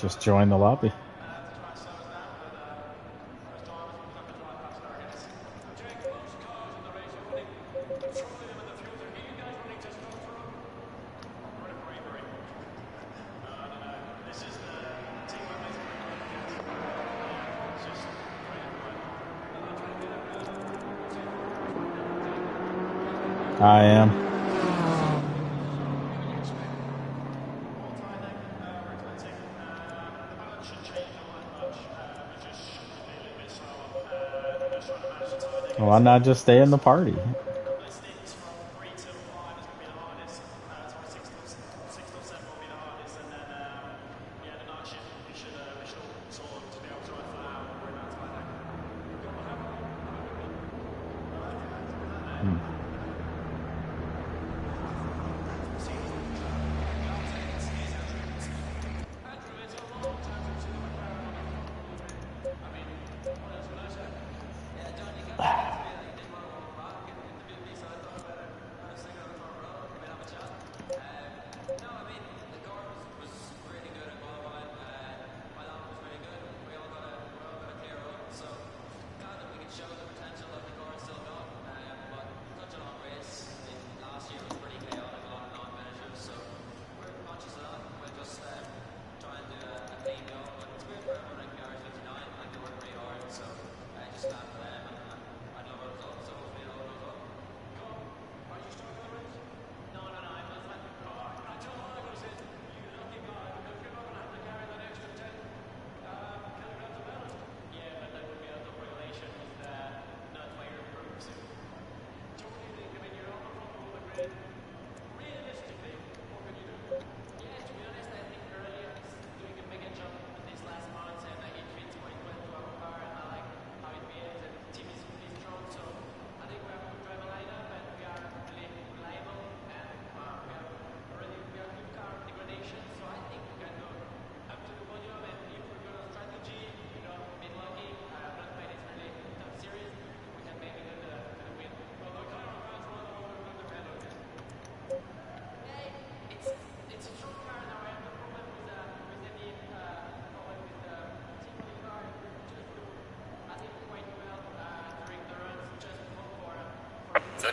Just join the lobby. I am. Why not just stay in the party?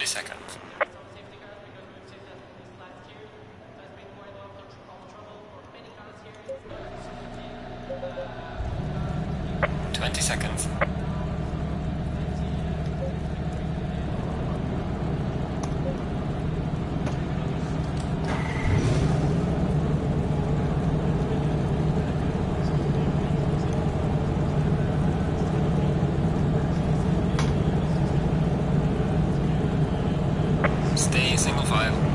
Seconds. 20 seconds. Stay single file.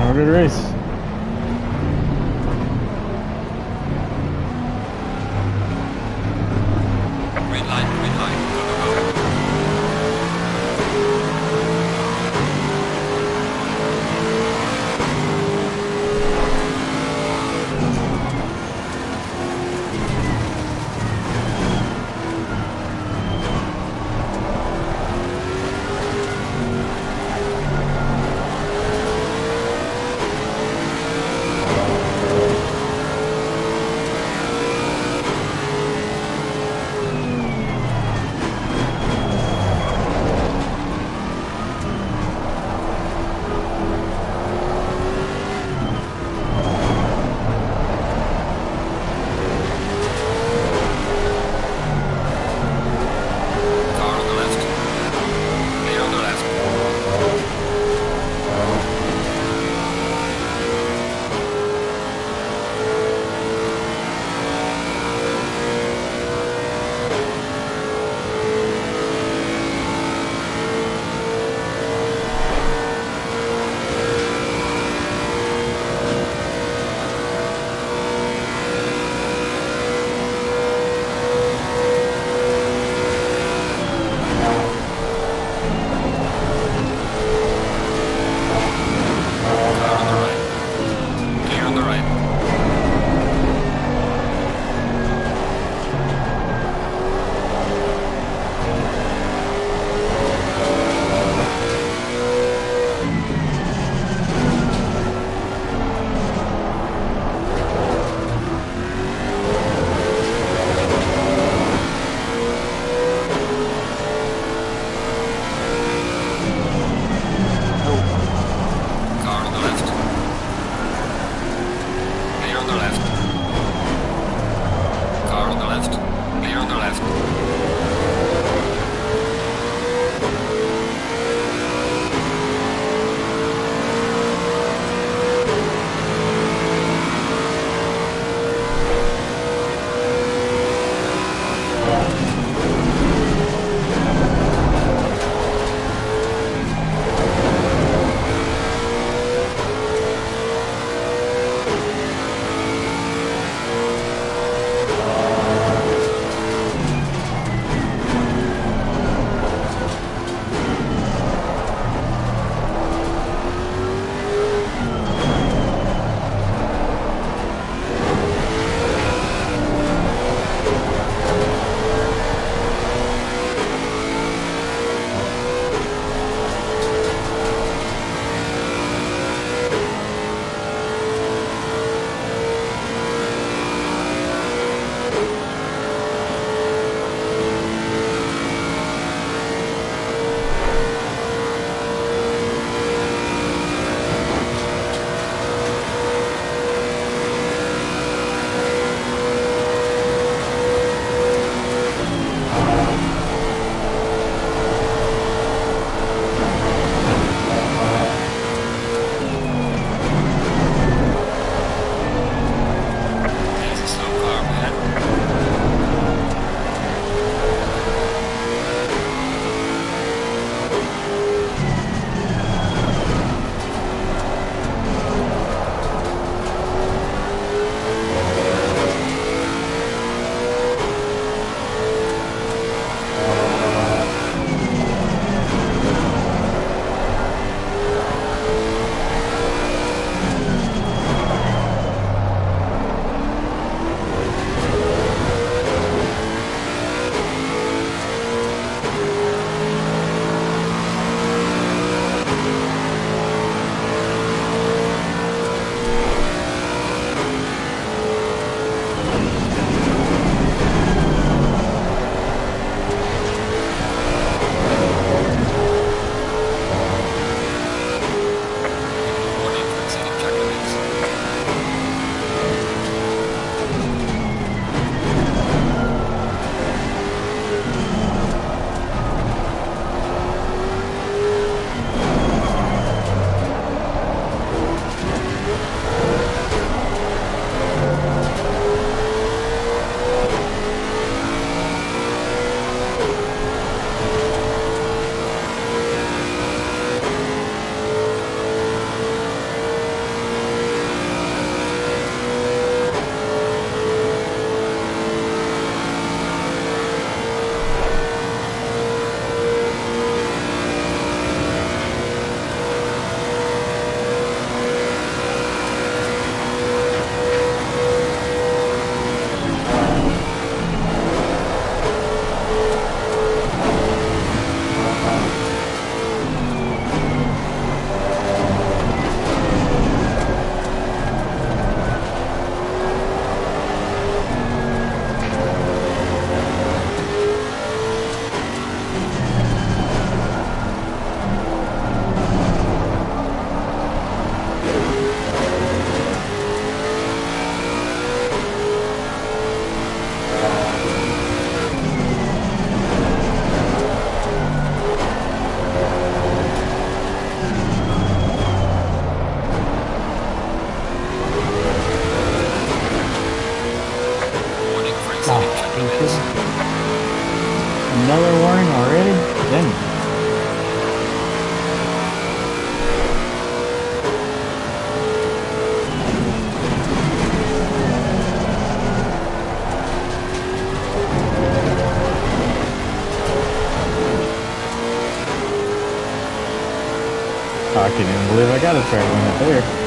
Have a good race. Green line, green line. Go, go, go. believe I got a track limit there.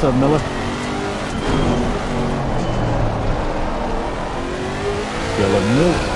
What's up, Miller? Feeling new.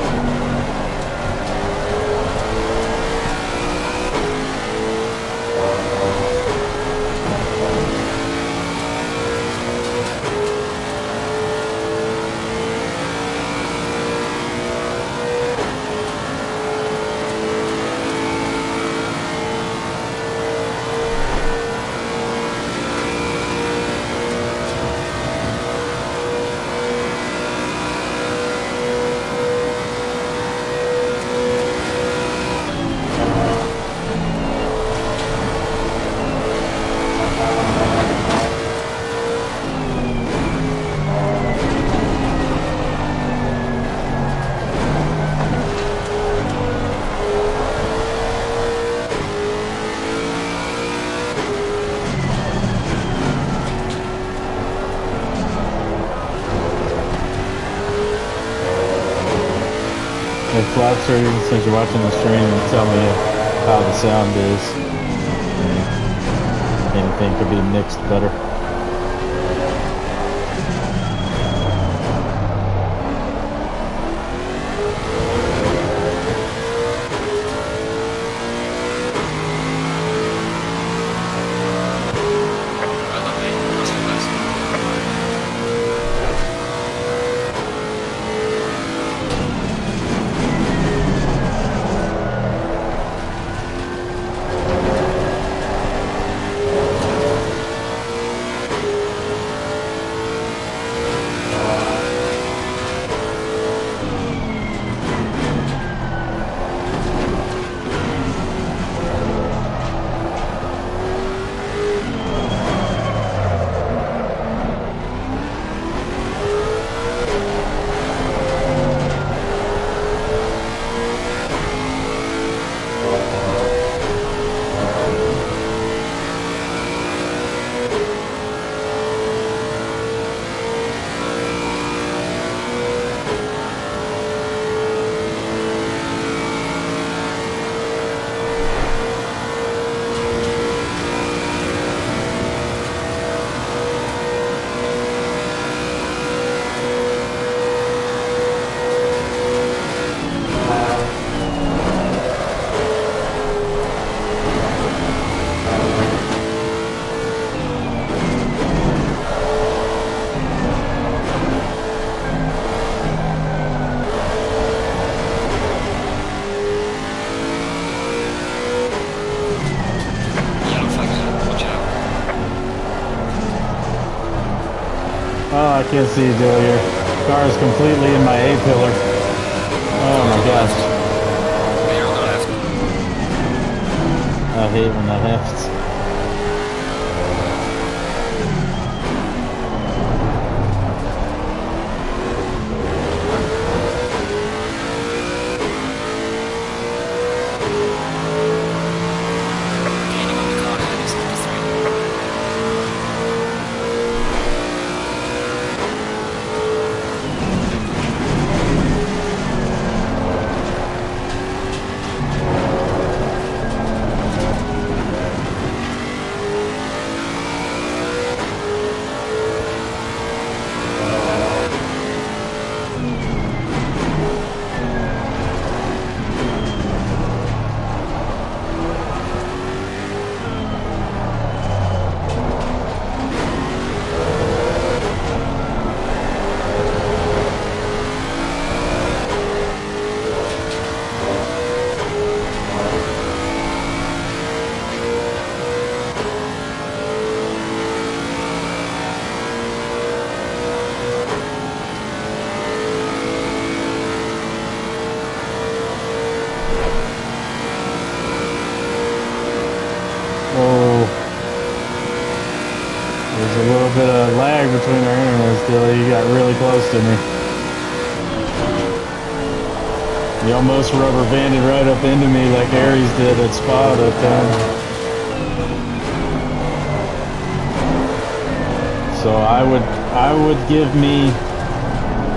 Hey, Flatster, since you're watching the stream, and tell me how the sound is. Anything could be mixed better. Oh, I can't see you, Dilly. Your car is completely in my A pillar. Oh my gosh. Clear on the left. I hate when that happens. Gaining on the car ahead is GT3. Oh. There's a little bit of lag between our internets, Dilly. You got really close to me. You almost rubber banded right up into me like Aries did at Spa that time. So I would give me,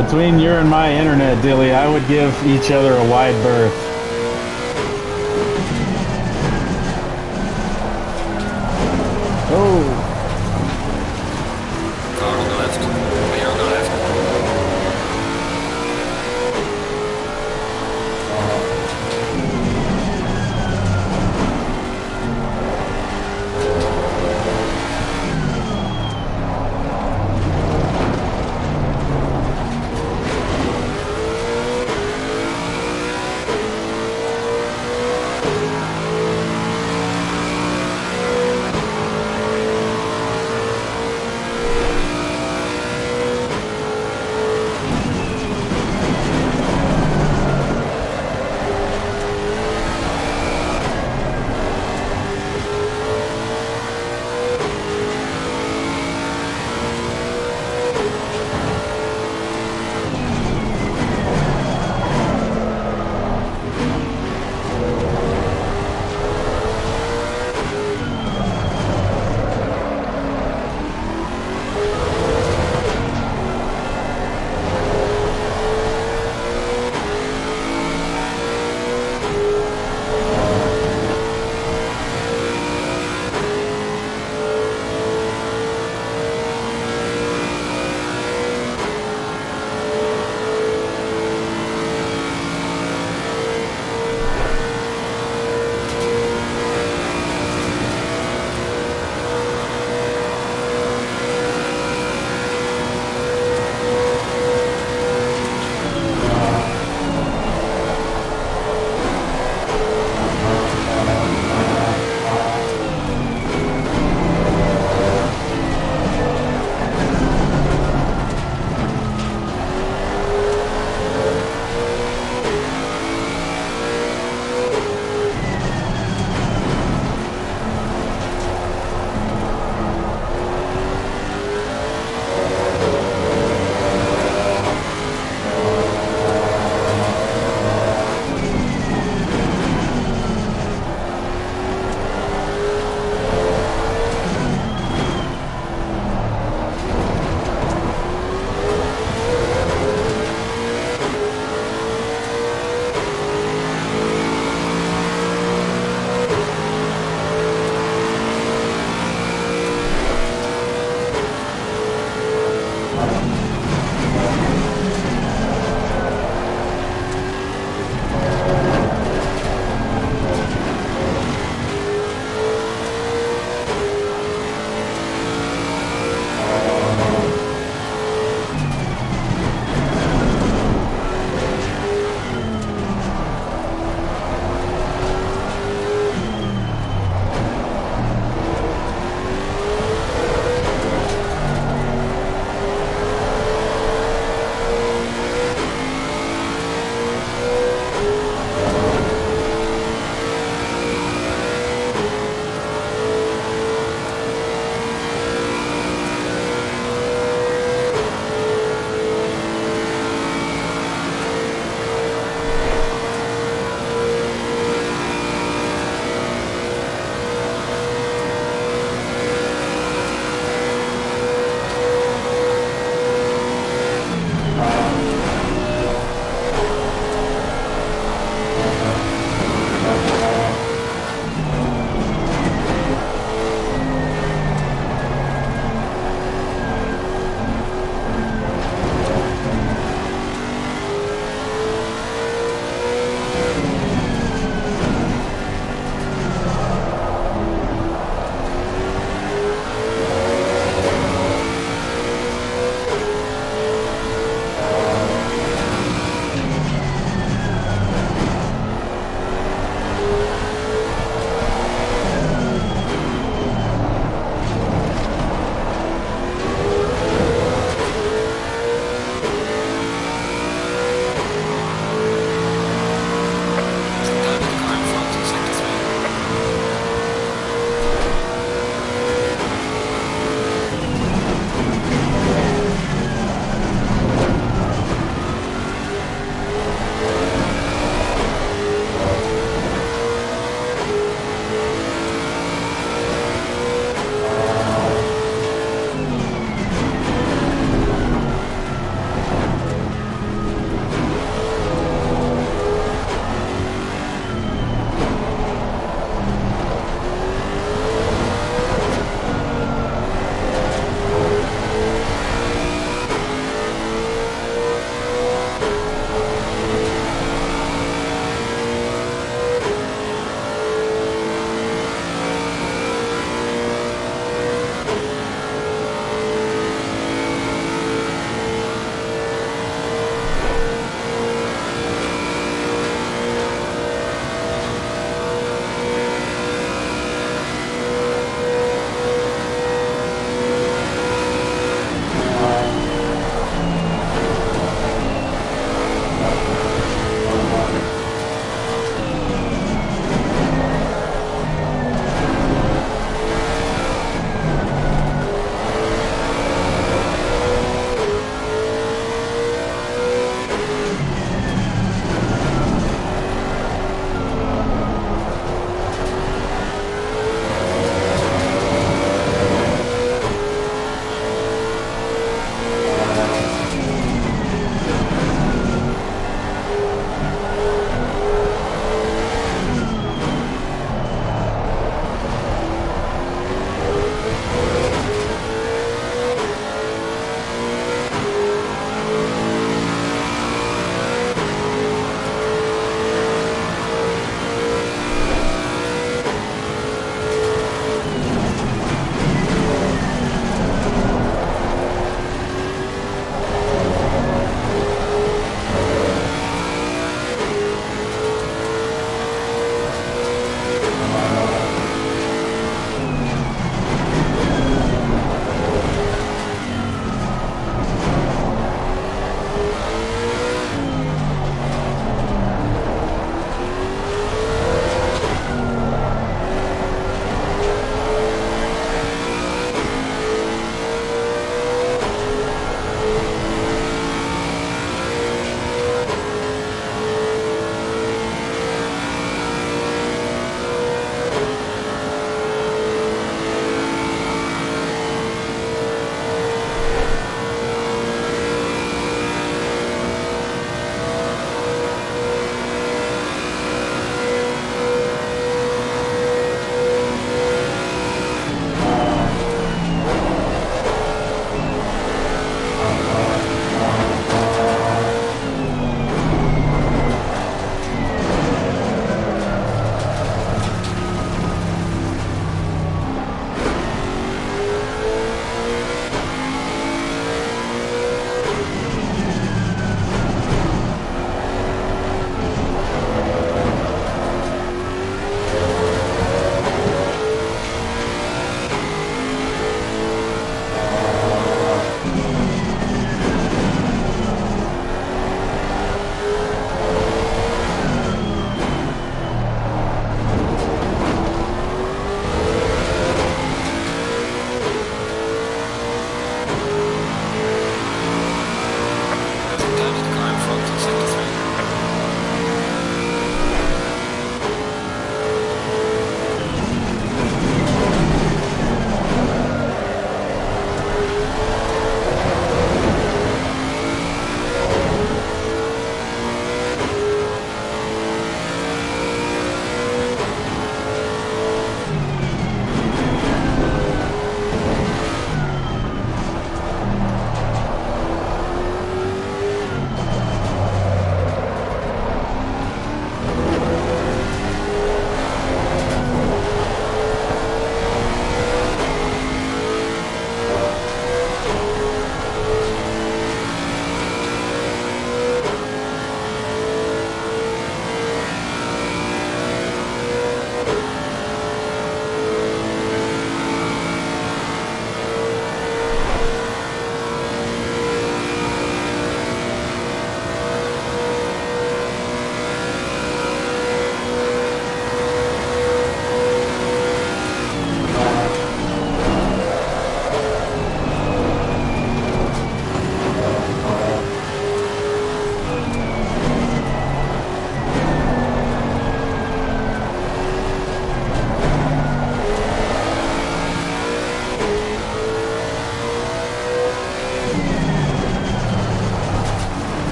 between your and my internet, Dilly, I would give each other a wide berth. Oh. Car on the left. Clear on the left.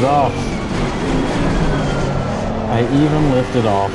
lifted off. I even lifted off.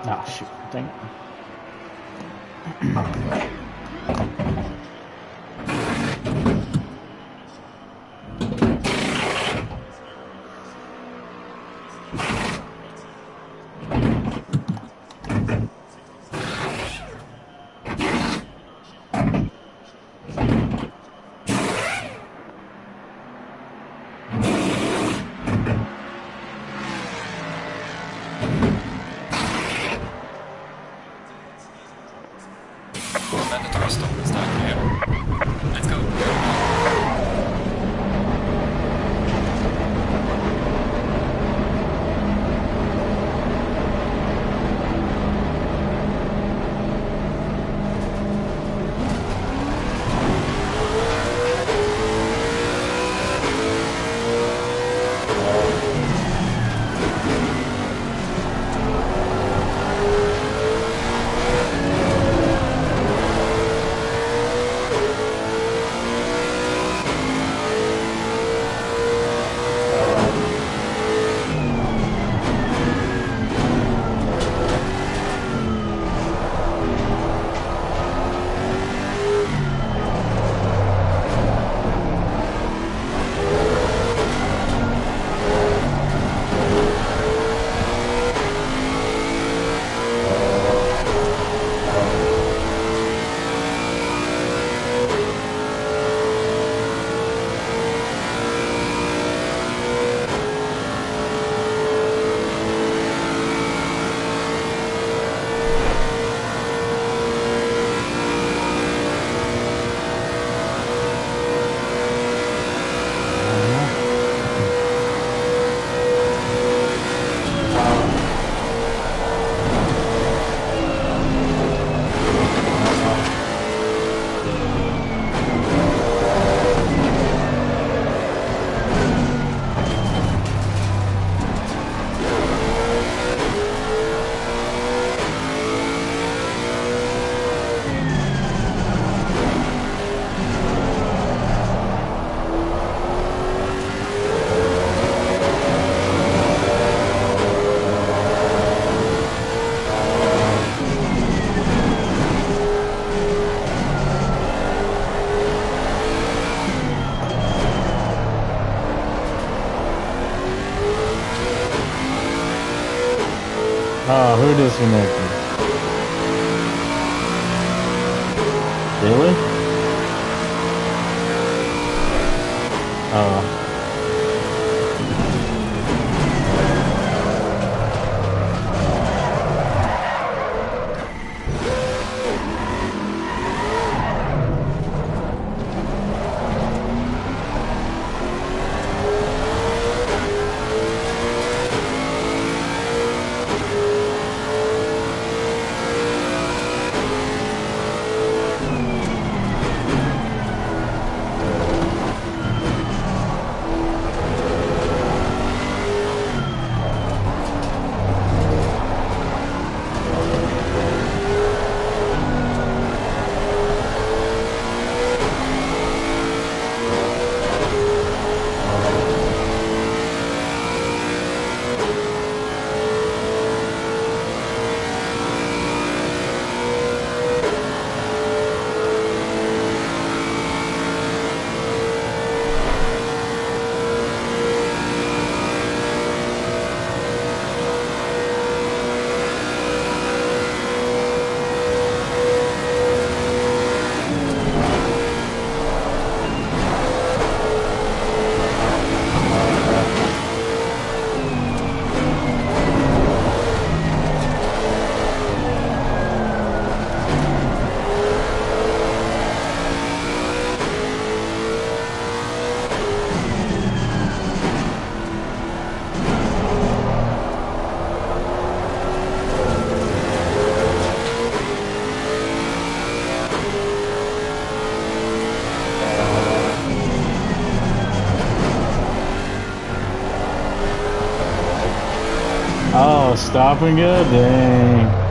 Ah, shoot. Dang it. Mandatory stop, is that clear? Oh, who disconnected? Really? Oh. Oh, stop and go, dang.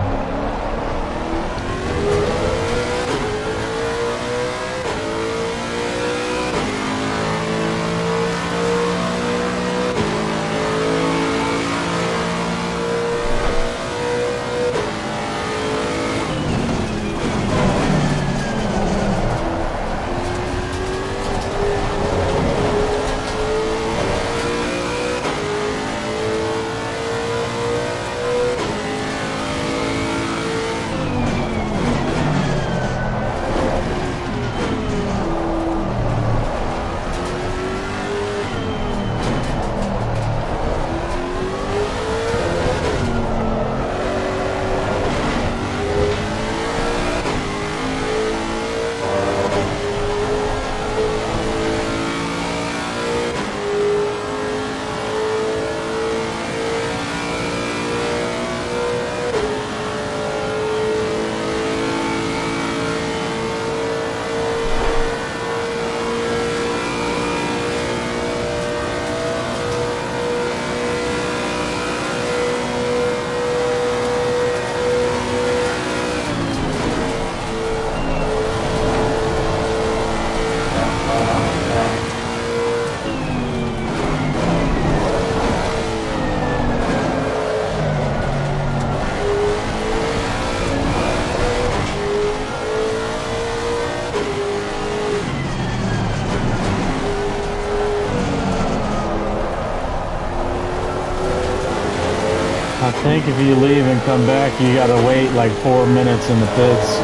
I think if you leave and come back, you gotta wait like 4 minutes in the pits.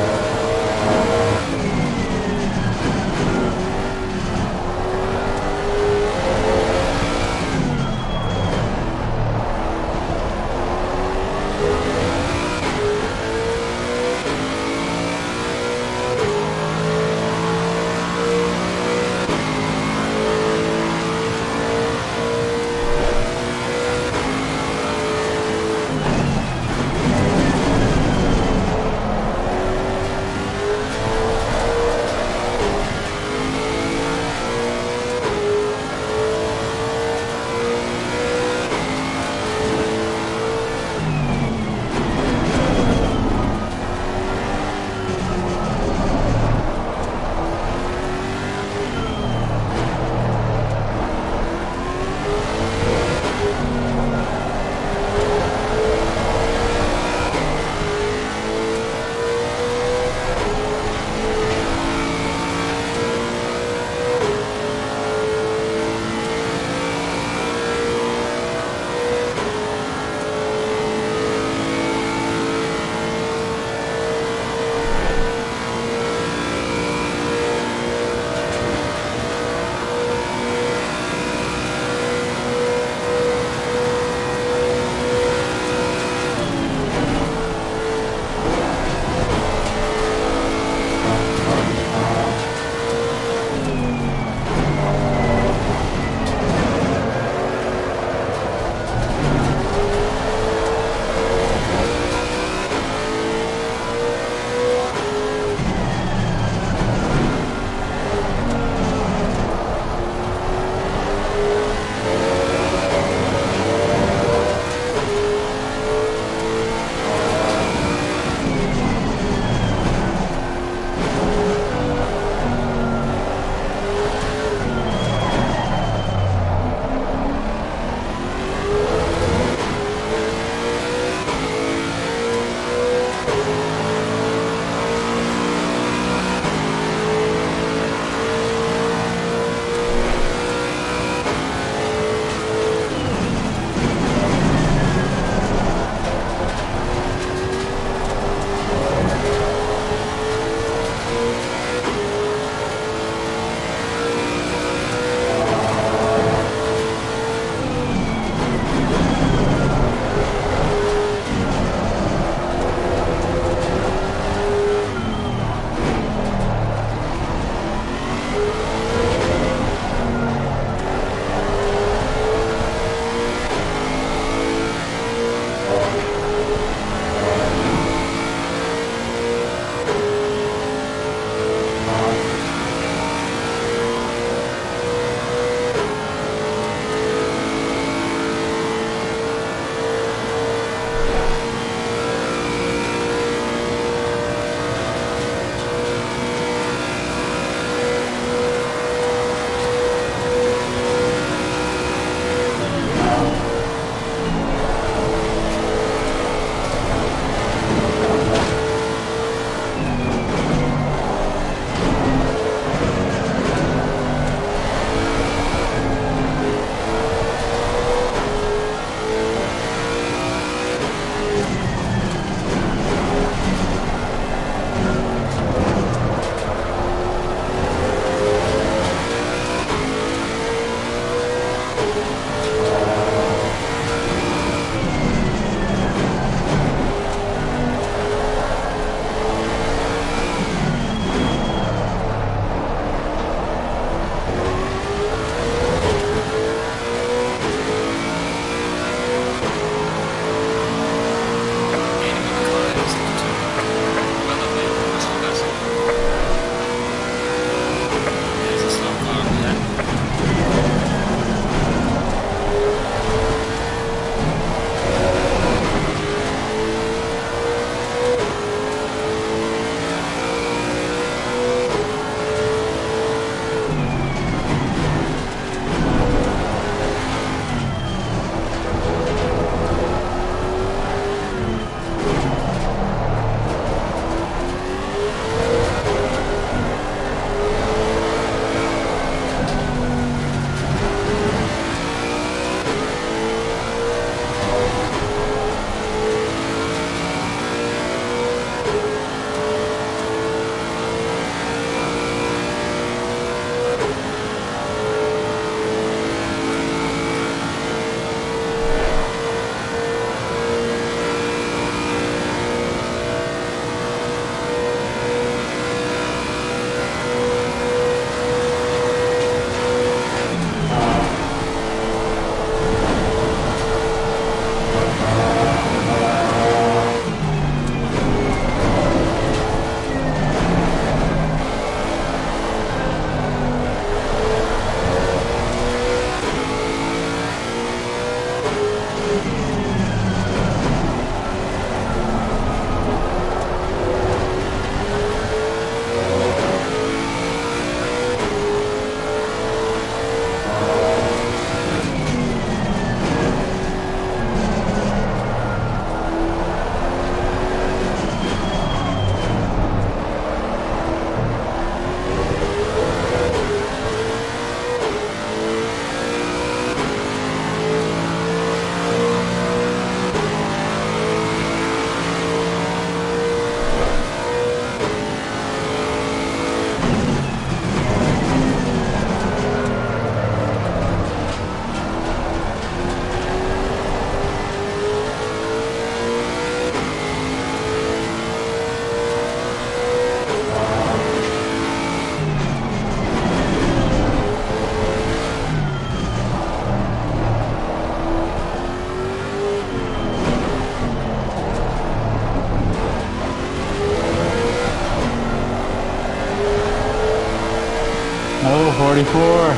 44.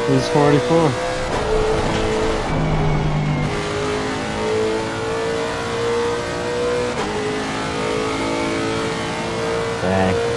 He's 44. Dang.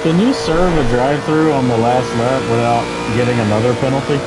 Can you serve a drive-through on the last lap without getting another penalty?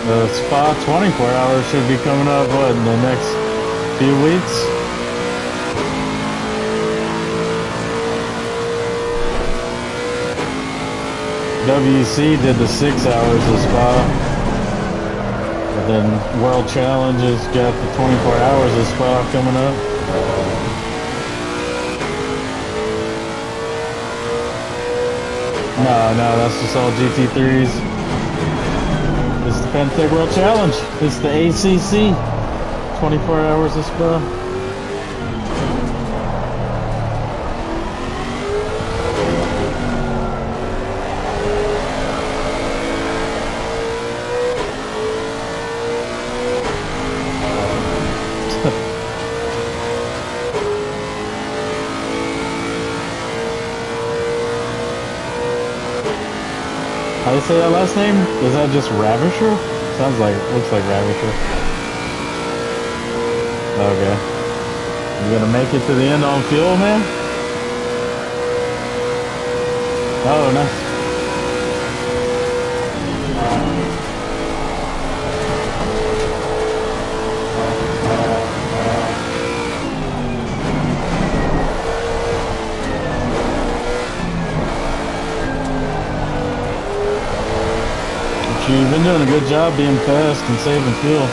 The Spa 24 hours should be coming up, what, in the next few weeks? WC did the 6 hours of Spa. But then World Challenge has got the 24 hours of Spa coming up. No, that's just all GT3s. It's the Pentec World Challenge. It's the ACC. 24 hours of Spa. How do you say that last name? Is that just Ravisher? Sounds like, looks like Ravisher. Okay. You gonna make it to the end on fuel, man? Oh, nice. You've been doing a good job being fast and saving fuel.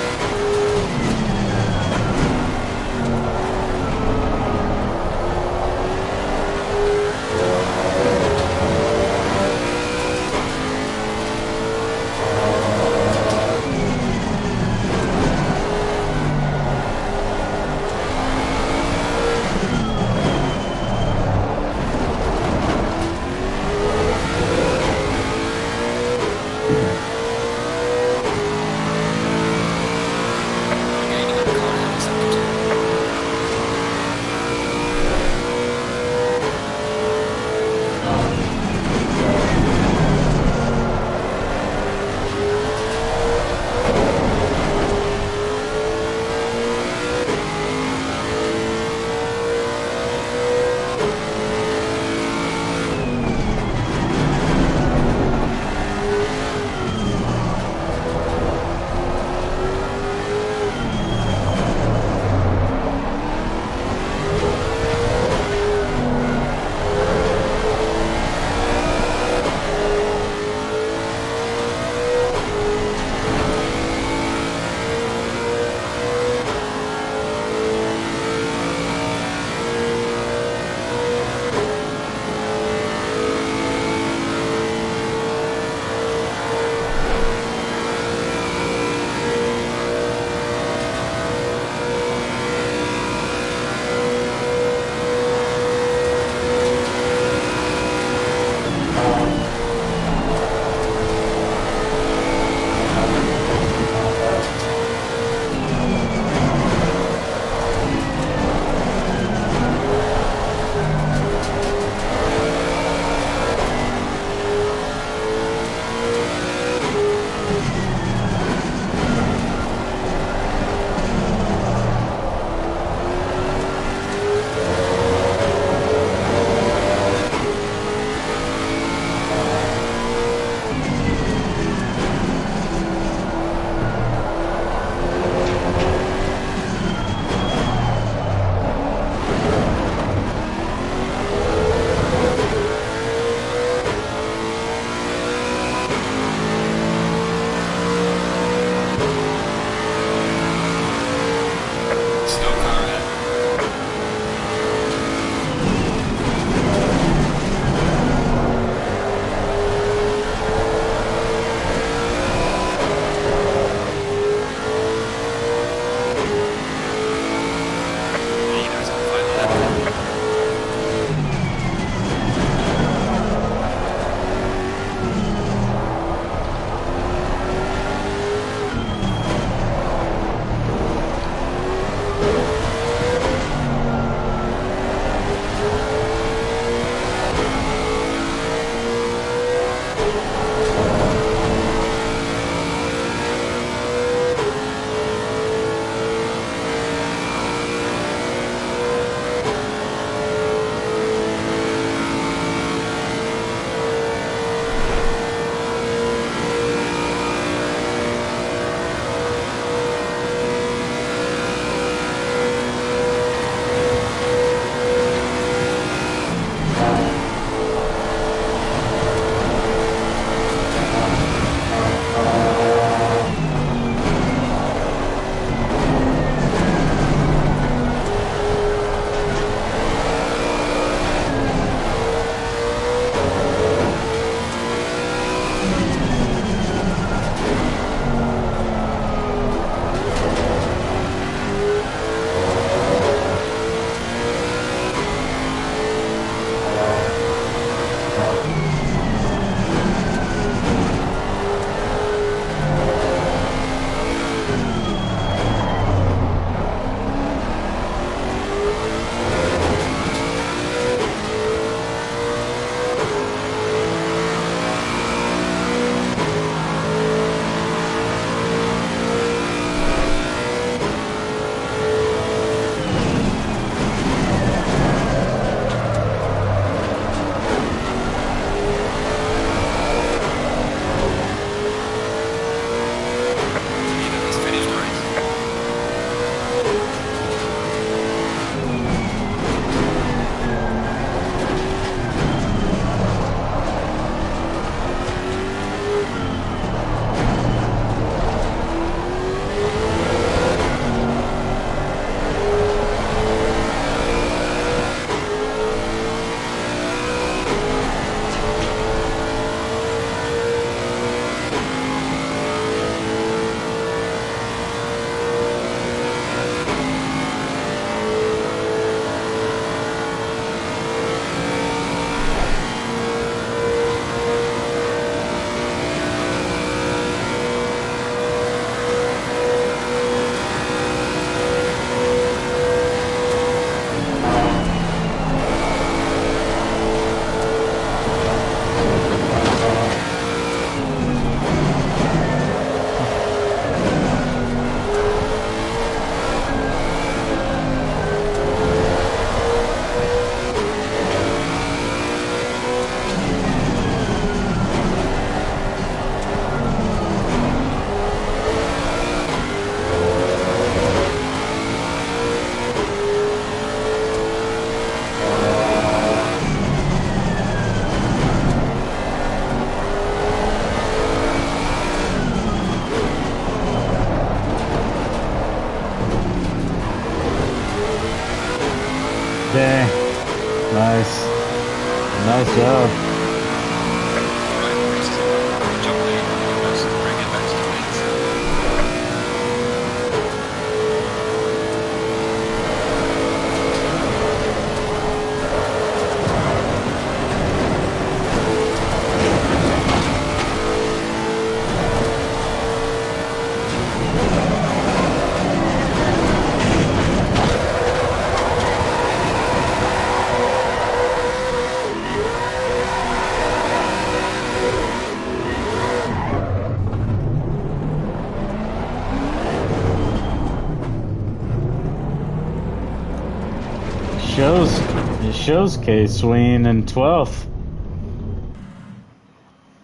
shows K-Sween in 12th.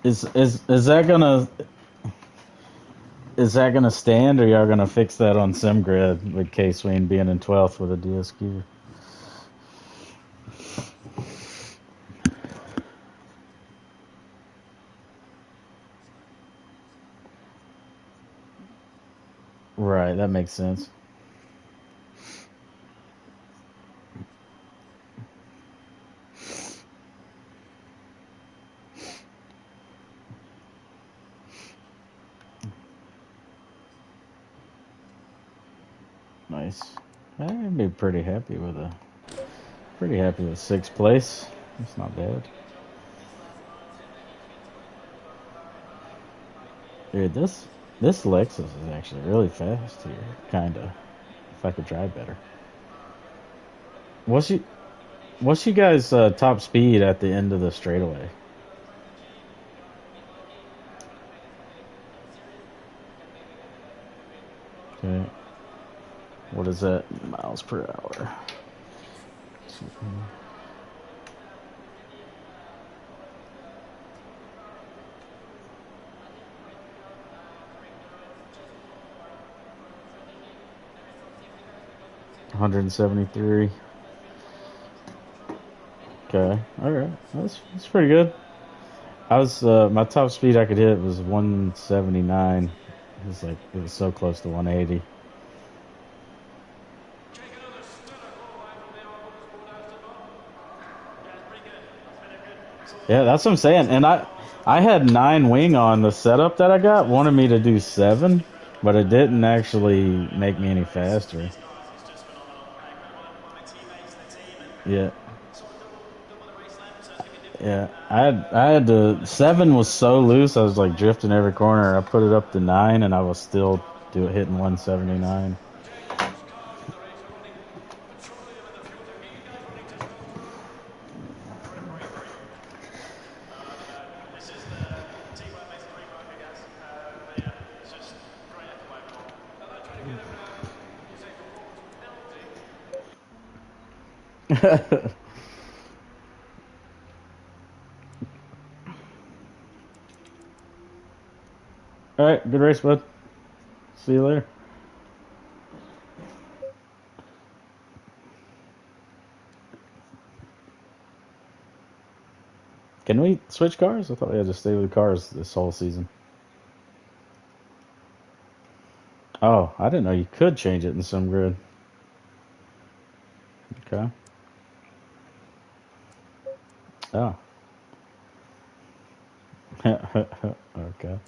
Is that gonna stand, or y'all gonna fix that on SimGrid with K-Sween being in 12th with a DSQ? Right, that makes sense. Nice. I'd be pretty happy with sixth place. That's not bad. Dude, this Lexus is actually really fast here, kinda. If I could drive better. What's you guys' top speed at the end of the straightaway? Okay. What is that? Miles per hour. 173. Okay, all right, that's pretty good. I was my top speed I could hit was 179. It was so close to 180. Yeah, that's what I'm saying. And I had 9 wing on the setup that I got. Wanted me to do 7, but it didn't actually make me any faster. Yeah. Yeah, I had to 7 was so loose. I was like drifting every corner. I put it up to 9, and I was still hitting 179. All right, good race, bud. See you later. Can we switch cars? I thought we had to stay with cars this whole season. Oh, I didn't know you could change it in SimGrid. Okay. Oh. Okay.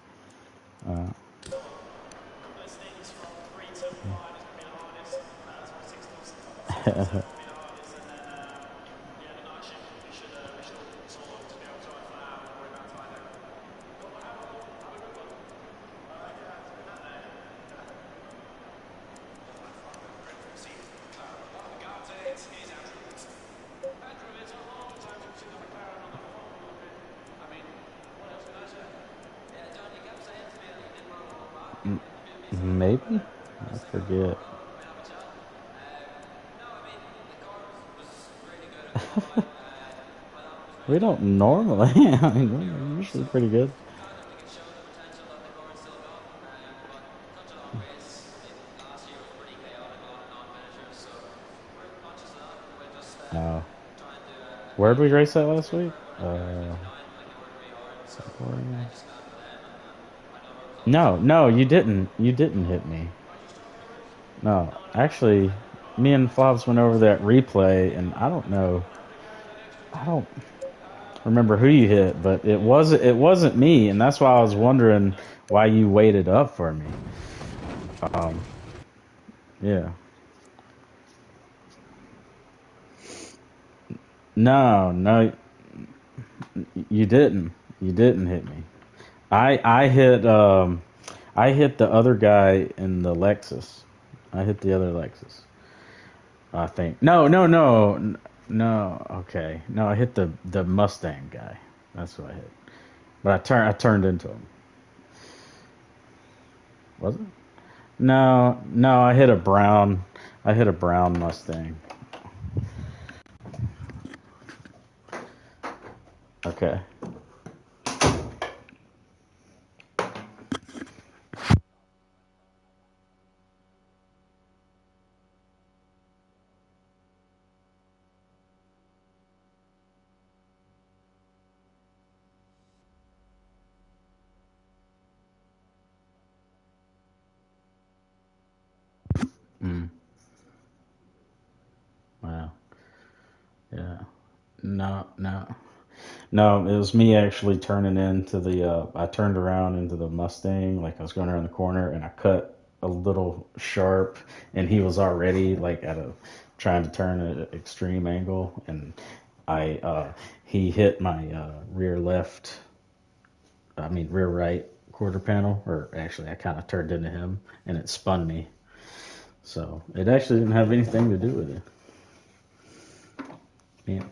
Maybe? I forget. We don't normally. I mean, we're usually pretty good. No. Where did we race that last week? No, you didn't. You didn't hit me. No, actually, me and Fobs went over that replay, and I don't know. I don't remember who you hit, but it wasn't me, and that's why I was wondering why you waited up for me. Yeah. No, you didn't. You didn't hit me. I hit the other guy in the Lexus. I hit the other Lexus. I think. No. Okay. No, I hit the Mustang guy. That's what I hit. But I turned into him. Was it? No. I hit a brown Mustang. Okay. Mm. Wow. Yeah. No, no. No, it was me actually turning into I turned around into the Mustang, like I was going around the corner and I cut a little sharp and he was already like trying to turn at an extreme angle and he hit my, rear right quarter panel, or actually I kind of turned into him and it spun me. So it actually didn't have anything to do with it. Yeah.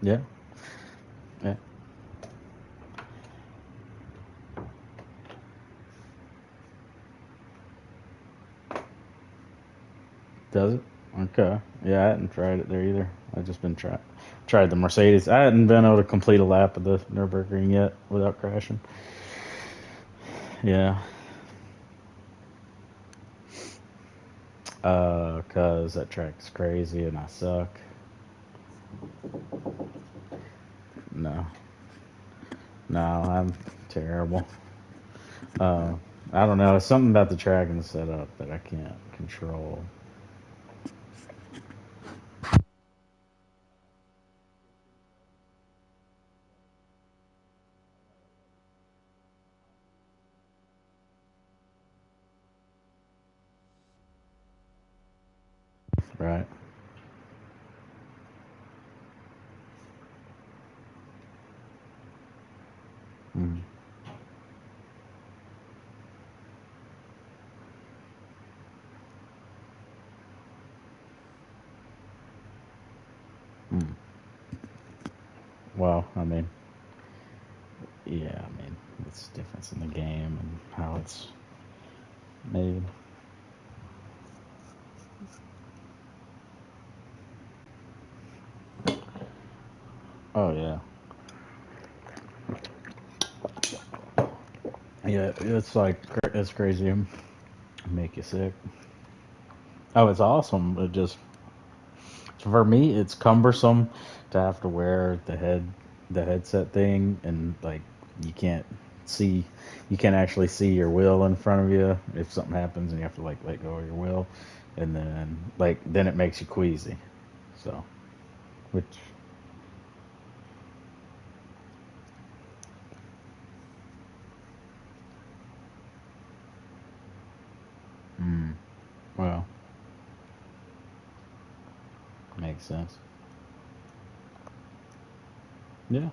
Yeah. Yeah. Does it? Okay. Yeah, I hadn't tried it there either. I just been tried the Mercedes. I hadn't been able to complete a lap of the Nürburgring yet without crashing. Yeah. 'Cause that track's crazy and I suck. No. No, I'm terrible. Uh, I don't know. It's something about the track and the setup that I can't control. Right. Mm. Mm. Well, I mean, yeah, I mean, it's difference in the game and how it's made. Oh yeah. Yeah, it's like it's crazy. Make you sick. Oh, it's awesome. It just for me, it's cumbersome to have to wear the headset thing, and like you can't see, you can't actually see your wheel in front of you if something happens and you have to like let go of your wheel, and then it makes you queasy. So, which well, makes sense. Yeah.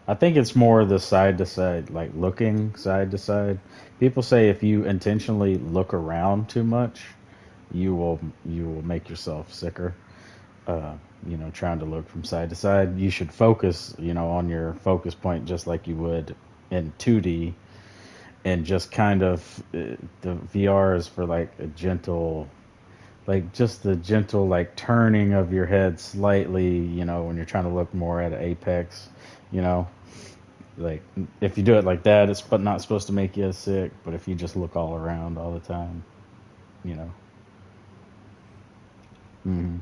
I think it's more the side to side, like looking side to side. People say if you intentionally look around too much, you will make yourself sicker. Trying to look from side to side. You should focus, on your focus point just like you would in 2D, and just kind of the VR is for like a gentle, like just the gentle like turning of your head slightly, when you're trying to look more at an apex, you know. Like if you do it like that, it's but not supposed to make you sick. But if you just look all around all the time, you know. Hmm.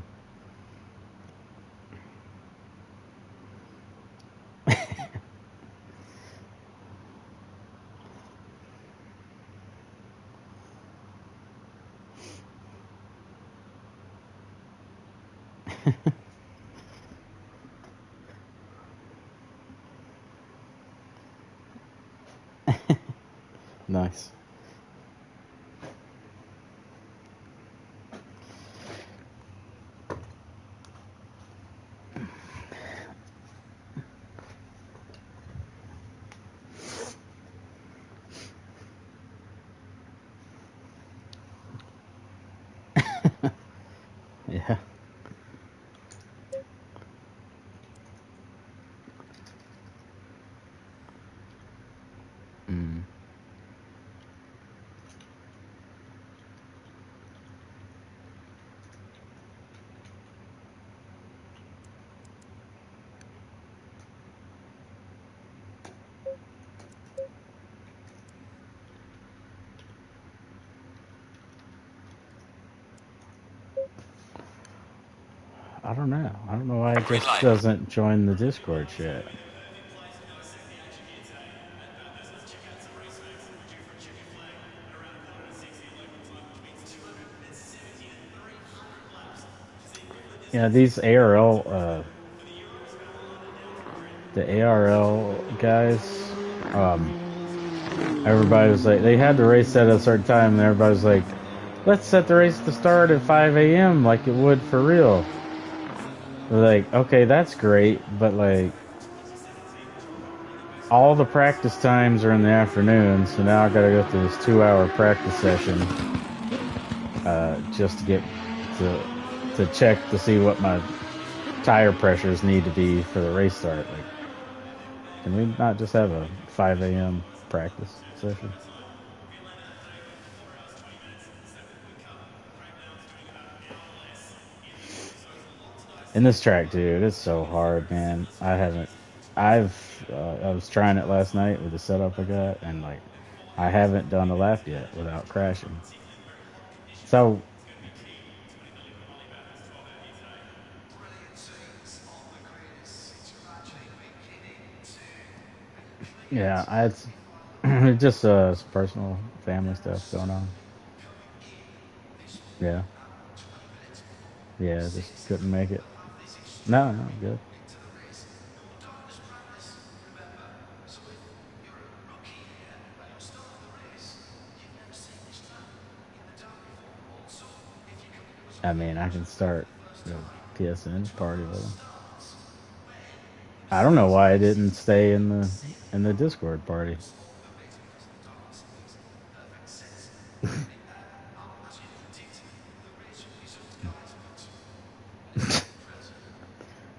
Nice. Yeah. Mm. I don't know. I don't know why it Green just light. doesn't join the Discord chat. Yeah, these ARL, the ARL guys, um, everybody was like, they had the race set at a certain time, and everybody was like, let's set the race to start at 5 a.m. like it would for real. Like, okay, that's great, but like, all the practice times are in the afternoon, so now I gotta go through this 2 hour practice session, just to get to check to see what my tire pressures need to be for the race start. Like, can we not just have a 5 a.m. practice session? In this track, dude, it's so hard, man. I was trying it last night with the setup I got, and like, I haven't done a lap yet without crashing. So, yeah, it's just some personal family stuff going on. Yeah, yeah, just couldn't make it. No, no, good. I mean, I can start the PSN party with them. I don't know why I didn't stay in the Discord party.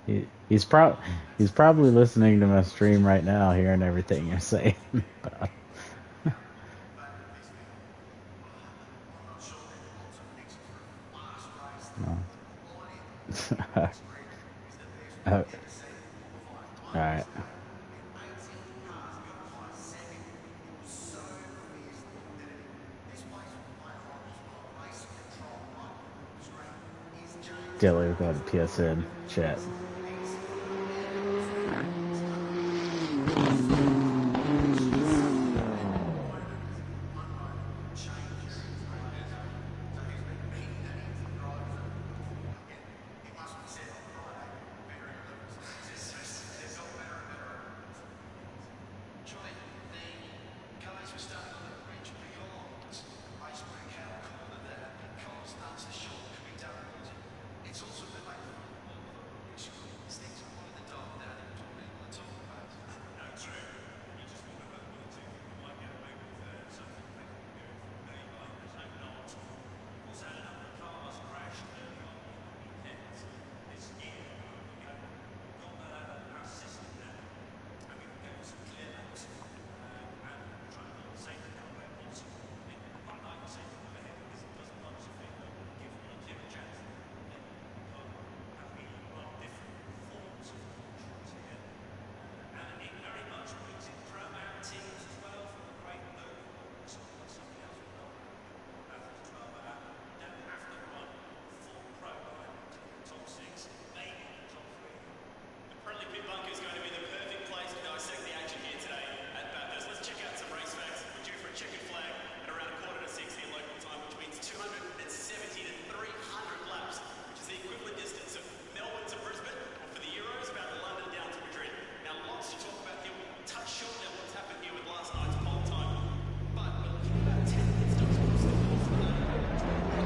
He, he's probably listening to my stream right now, hearing everything you're saying. No. All right. Dilly, we're going to PSN chat.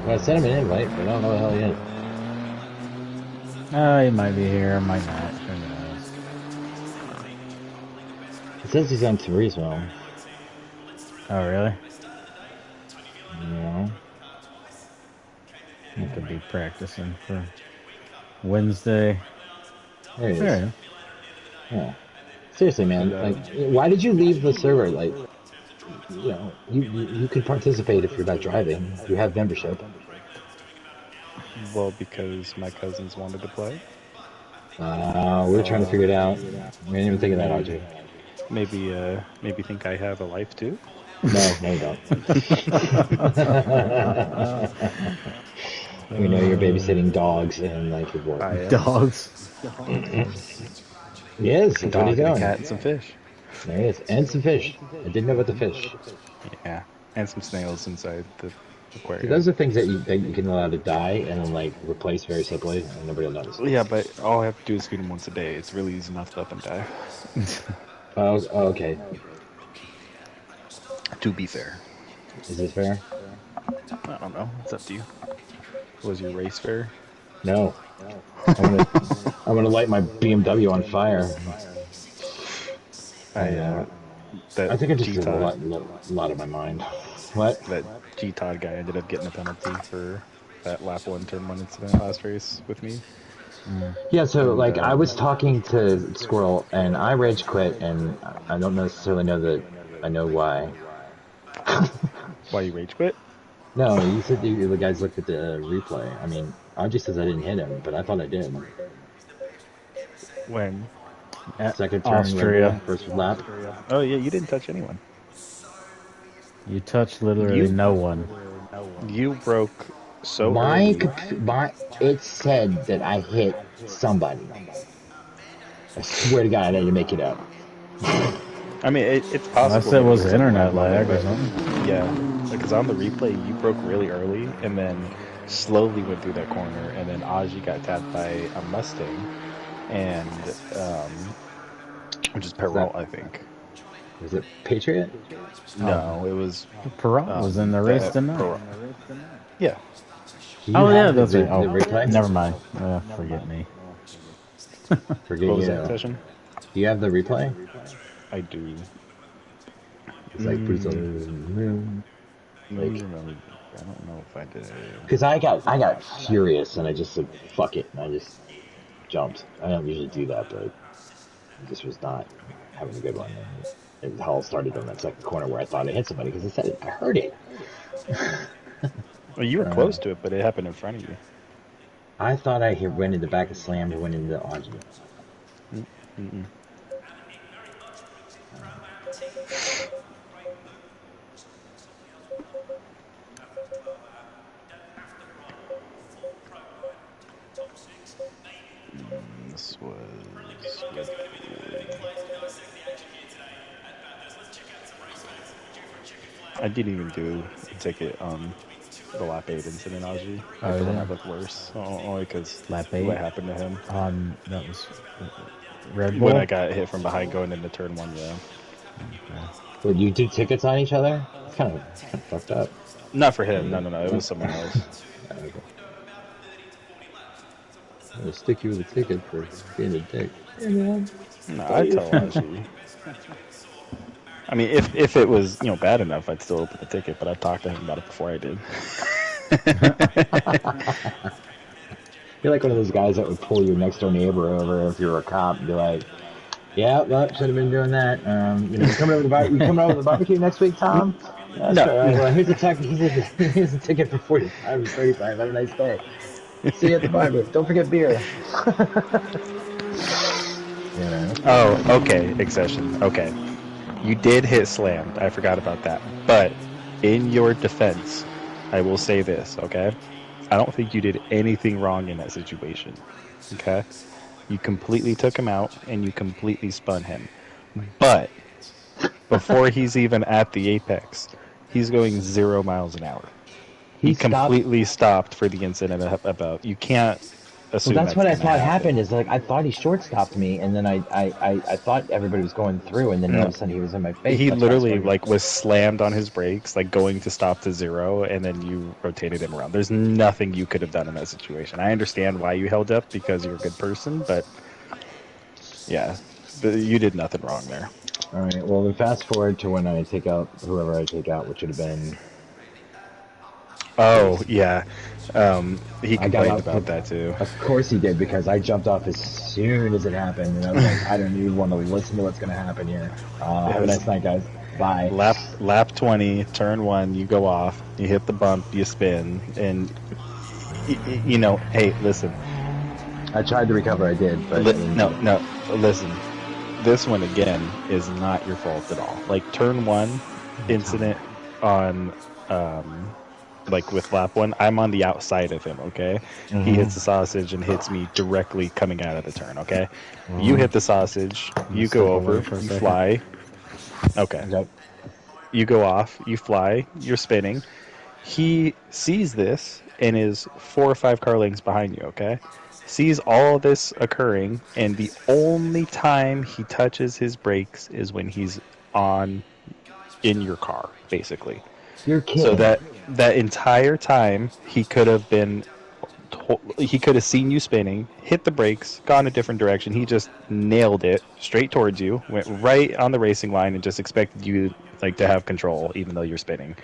Well, I sent him an invite, but I don't know the hell he is. Oh, he might be here, might not. Who knows? It says he's on Turismo. Oh, really? Yeah. He could be practicing for Wednesday. There he is. There. Yeah. Seriously, man. Like, why did you leave the server? Like, you can participate if you're not driving. You have membership. Well, because my cousins wanted to play. We're trying to figure it out. We didn't even think of that, RJ. Maybe think I have a life too. No, you don't. We know you're babysitting dogs and like your boy. Dogs. Yes, that's what he's doing. A cat and some fish. There he is, and some fish. I didn't know about the fish. Yeah, and some snails inside the aquarium. See, those are things that you can allow to die and then like replace very simply, and nobody will notice. Yeah, but all I have to do is feed them once a day. It's really easy enough to up and die. Oh, okay. To be fair. Is this fair? I don't know. It's up to you. Was your race fair? No. I'm gonna light my BMW on fire. I think I just did a lot of my mind. What? That G-Todd guy ended up getting a penalty for that lap 1, turn 1 incident last race with me. Yeah, so like I was talking to Squirrel and I rage quit, and I don't necessarily know that I know why. Why you rage quit? No, you said the guys looked at the replay. I mean, Audrey says I didn't hit him, but I thought I did. When? Second turn, Austria. First lap. Oh yeah, you didn't touch anyone. You touched literally no one. You broke so early. It said that I hit somebody. I swear to God, I had to make it up. I mean, it's possible. Unless it was internet lag or something. Yeah, because on the replay, you broke really early and then slowly went through that corner, and then Aji got tapped by a Mustang, and which is Perrault, I think. Was it Patriot? No, it was Perrault was in the race tonight. Yeah. Oh yeah, that's right. Oh, replay? never mind. Forget me. Forget What was you. that session? Do you have the replay? I do. It's like Bruce. I don't know if I did. Because I got furious and I just said fuck it and I just jumped. I don't usually do that, but I just was not having a good one. And it all started on that second corner where I thought I hit somebody because I heard it. Well, you were close to it, but it happened in front of you. I thought I went in the back of slammed and went into Audrey. This was I didn't even do a ticket on the lap 8 incident, Aji. I feel like I look worse, only because Lap 8? what happened to him. That was Red Bull. When I got hit from behind going into turn 1, yeah. Okay. Well, you do tickets on each other? It's kind of fucked up. Not for him, no. It was someone else. Okay. I'll stick you with a ticket for being a dick. Yeah, man. No, I tell Aji. I mean, if it was bad enough, I'd still open the ticket. But I've talked to him about it before I did. You're like one of those guys that would pull your next door neighbor over if you were a cop and be like, "Yeah, well, should have been doing that. You coming over to the barbecue next week, Tom? Yeah, No. Sure. Well, here's a ticket for 45 or 35. Have a nice day. See you at the barbecue. Don't forget beer." Oh, okay, Accession. Okay. You did hit slammed. I forgot about that. But in your defense, I will say this, okay? I don't think you did anything wrong in that situation. Okay? You completely took him out and you completely spun him. But before he's even at the apex, he's going 0 miles an hour. He completely stopped for the incident about you can't assume Well, that's what I gonna thought happen. happened. Is like I thought he short stopped me, and then I thought everybody was going through, and then all No, of a sudden he was in my face. he That's why I literally started. like was slammed on his brakes, like going to stop to zero, and then you rotated him around. There's nothing you could have done in that situation. I understand why you held up because you're a good person, but yeah, you did nothing wrong there. All right. Well, then fast forward to when I take out whoever I take out, which would have been Oh Chase. yeah, he I got complained out. about that too. Of course he did, because I jumped off as soon as it happened, and I was like, I don't even want to listen to what's going to happen here. It Have a was nice night, guys. Bye. lap 20, turn one, you go off, you hit the bump, you spin, and you know, hey, listen, I tried to recover, I did, but no, listen. This one again is not your fault at all. Like turn one incident on, like with lap one, I'm on the outside of him. Okay, he hits the sausage and hits me directly coming out of the turn. Okay, you hit the sausage, you step go away over, for a you second. fly. Okay, Yep. you go off, you fly, you're spinning. He sees this and is 4 or 5 car lengths behind you, okay? Sees all this occurring, and the only time he touches his brakes is when he's on in your car, basically. You're So kidding. that entire time he could have been he could have seen you spinning, hit the brakes, gone a different direction. He just nailed it straight towards you, went right on the racing line, and just expected you like to have control, even though you're spinning.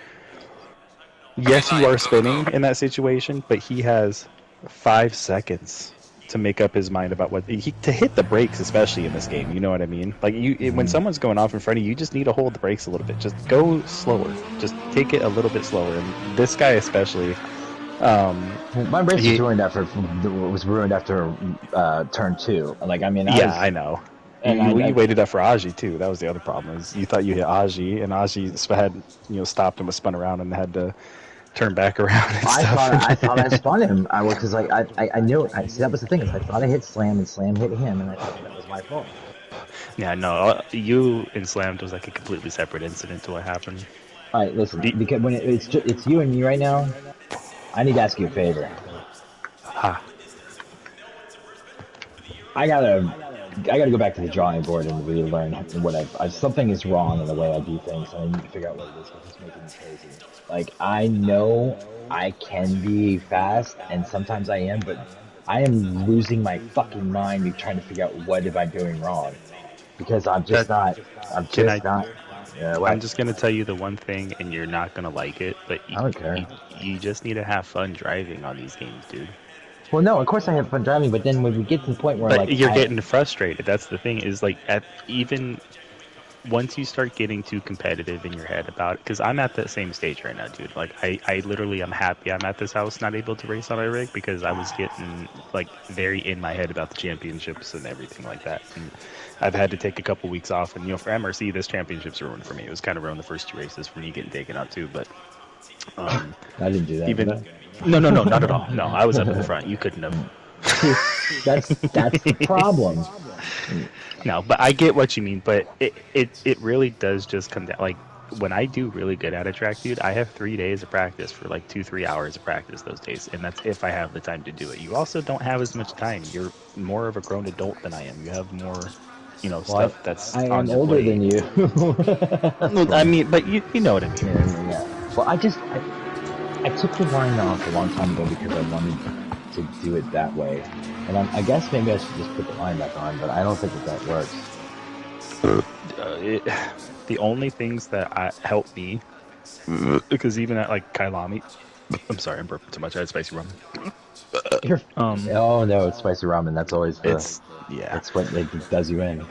Green Yes, you light, are go, go. spinning in that situation, but he has 5 seconds to make up his mind about to hit the brakes, especially in this game. You know what I mean? Like when someone's going off in front of you, you just need to hold the brakes a little bit. Just go slower. Just take it a little bit slower. And this guy especially, My race he, was ruined after turn two. Like, I mean, yeah, I know. and You waited up for Aji too. That was the other problem. Is you thought you hit Aji, and Aji had stopped and was spun around and had to turn back around and stuff. I thought I spun him. I was, because like I knew it. See, that was the thing, is I thought I hit Slam and Slam hit him, and I thought that was my fault. Yeah, no, you and Slammed was like a completely separate incident to what happened. All right, listen, because when it's you and me right now, I need to ask you a favor. Ha. I gotta go back to the drawing board and relearn what something is wrong in the way I do things, and I need to figure out what it is, because it's making me crazy. Like, I know I can be fast, and sometimes I am, but I am losing my fucking mind trying to figure out what am I doing wrong, because I'm just not. I'm Can just not. Yeah, what? I'm just gonna tell you the one thing, and you're not gonna like it, but I don't care. you just need to have fun driving on these games, dude. Well, no, of course I have fun driving, but then when we get to the point where, But like, you're getting frustrated. That's the thing. Is like even once you start getting too competitive in your head about it, because I'm at that same stage right now, dude. Like I literally am happy I'm at this house not able to race on my rig, because I was getting like very in my head about the championships and everything like that. And I've had to take a couple weeks off, and for MRC, this championship's ruined for me. It was kind of ruined the first 2 races for me getting taken out too, but I didn't do that. even no, not at all. No, I was up in the front. You couldn't have. that's the problem. No, but I get what you mean. But it really does just come down. Like when I do really good at a track, dude, I have 3 days of practice for like 2-3 hours of practice those days, and that's if I have the time to do it. You also don't have as much time. You're more of a grown adult than I am. You have more, stuff that's I on am your older plate. than you. I mean, but you know what I mean. Yeah. Well, I took the line off a long time ago because I wanted to do it that way, and I guess maybe I should just put the line back on, but I don't think that works. The only things that help me, because even at like Kailami, I'm sorry, I'm burping too much. I had spicy rum. Oh no, it's spicy ramen. That's always It's what it does you in.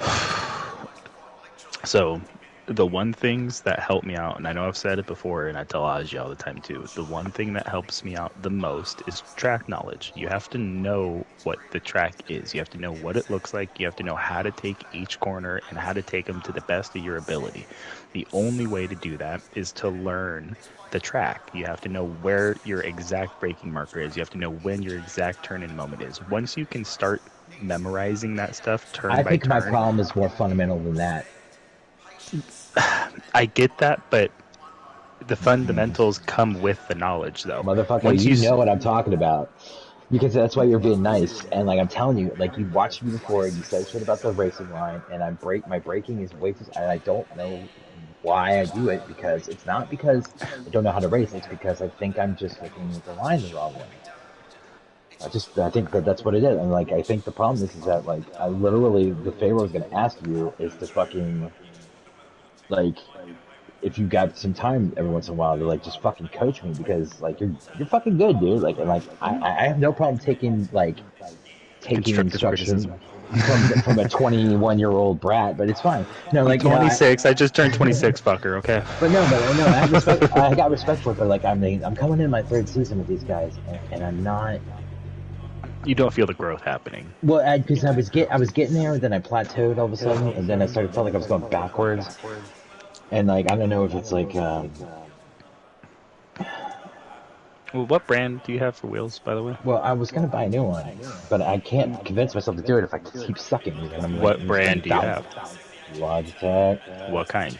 So, the one things that help me out, and I know I've said it before, and I tell Aji all the time too, the one thing that helps me out the most is track knowledge. You have to know what the track is. You have to know what it looks like. You have to know how to take each corner and how to take them to the best of your ability. The only way to do that is to learn the track. You have to know where your exact braking marker is. You have to know when your exact turn-in moment is. Once you can start memorizing that stuff turn by turn. I think my problem is more fundamental than that. I get that, but the fundamentals come with the knowledge, though. Motherfucker, Once you know what I'm talking about. Because that's why you're being nice. And like I'm telling you, like you watched me before and you said shit about the racing line, and my braking is way too, and I don't know why I do it, because it's not because I don't know how to race, it's because I think I'm just looking at the line the wrong way. I think that's what it is. And like I think the problem is that like I literally the favor I was gonna ask you is to fucking like if you got some time every once in a while to like just fucking coach me, because like you're fucking good, dude. Like and like I have no problem taking Constructive instructions criticism. from a 21-year-old brat, but it's fine. No, I'm like you know, 26. I just turned 26, fucker. Okay. but no, I have respect. I got respect for it, but like I'm coming in my third season with these guys, and I'm not. You don't feel the growth happening. Well, because I was getting there, and then I plateaued all of a sudden, and then I started felt like I was going backwards, and like I don't know if it's like Well, what brand do you have for wheels, by the way? well, I was gonna buy a new one, but I can't convince myself to do it if I keep sucking. And I'm like, What brand do you have? Logitech. What kind?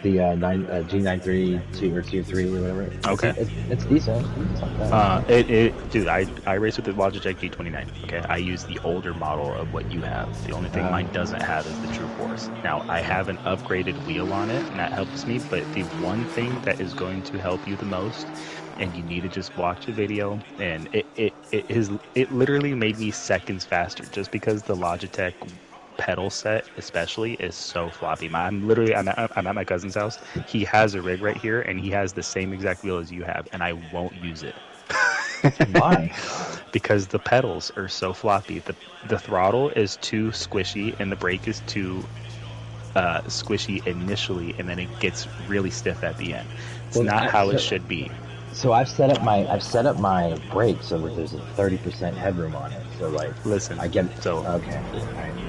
The G93 2 or Tier 3 or whatever. Okay. It's decent. It's not bad. Dude, I race with the Logitech G29. Okay, I use the older model of what you have. The only thing mine doesn't have is the True Force. Now, I have an upgraded wheel on it, and that helps me. But the one thing that is going to help you the most, and you need to just watch the video, and it literally made me seconds faster, just because the Logitech pedal set especially is so floppy. I'm at my cousin's house. He has a rig right here, and he has the same exact wheel as you have, and I won't use it. Why? Because the pedals are so floppy. The throttle is too squishy, and the brake is too squishy initially, and then it gets really stiff at the end. It's not how it should be. So I've set up my brake so that there's a 30% headroom on it. So like, Listen, I get so okay.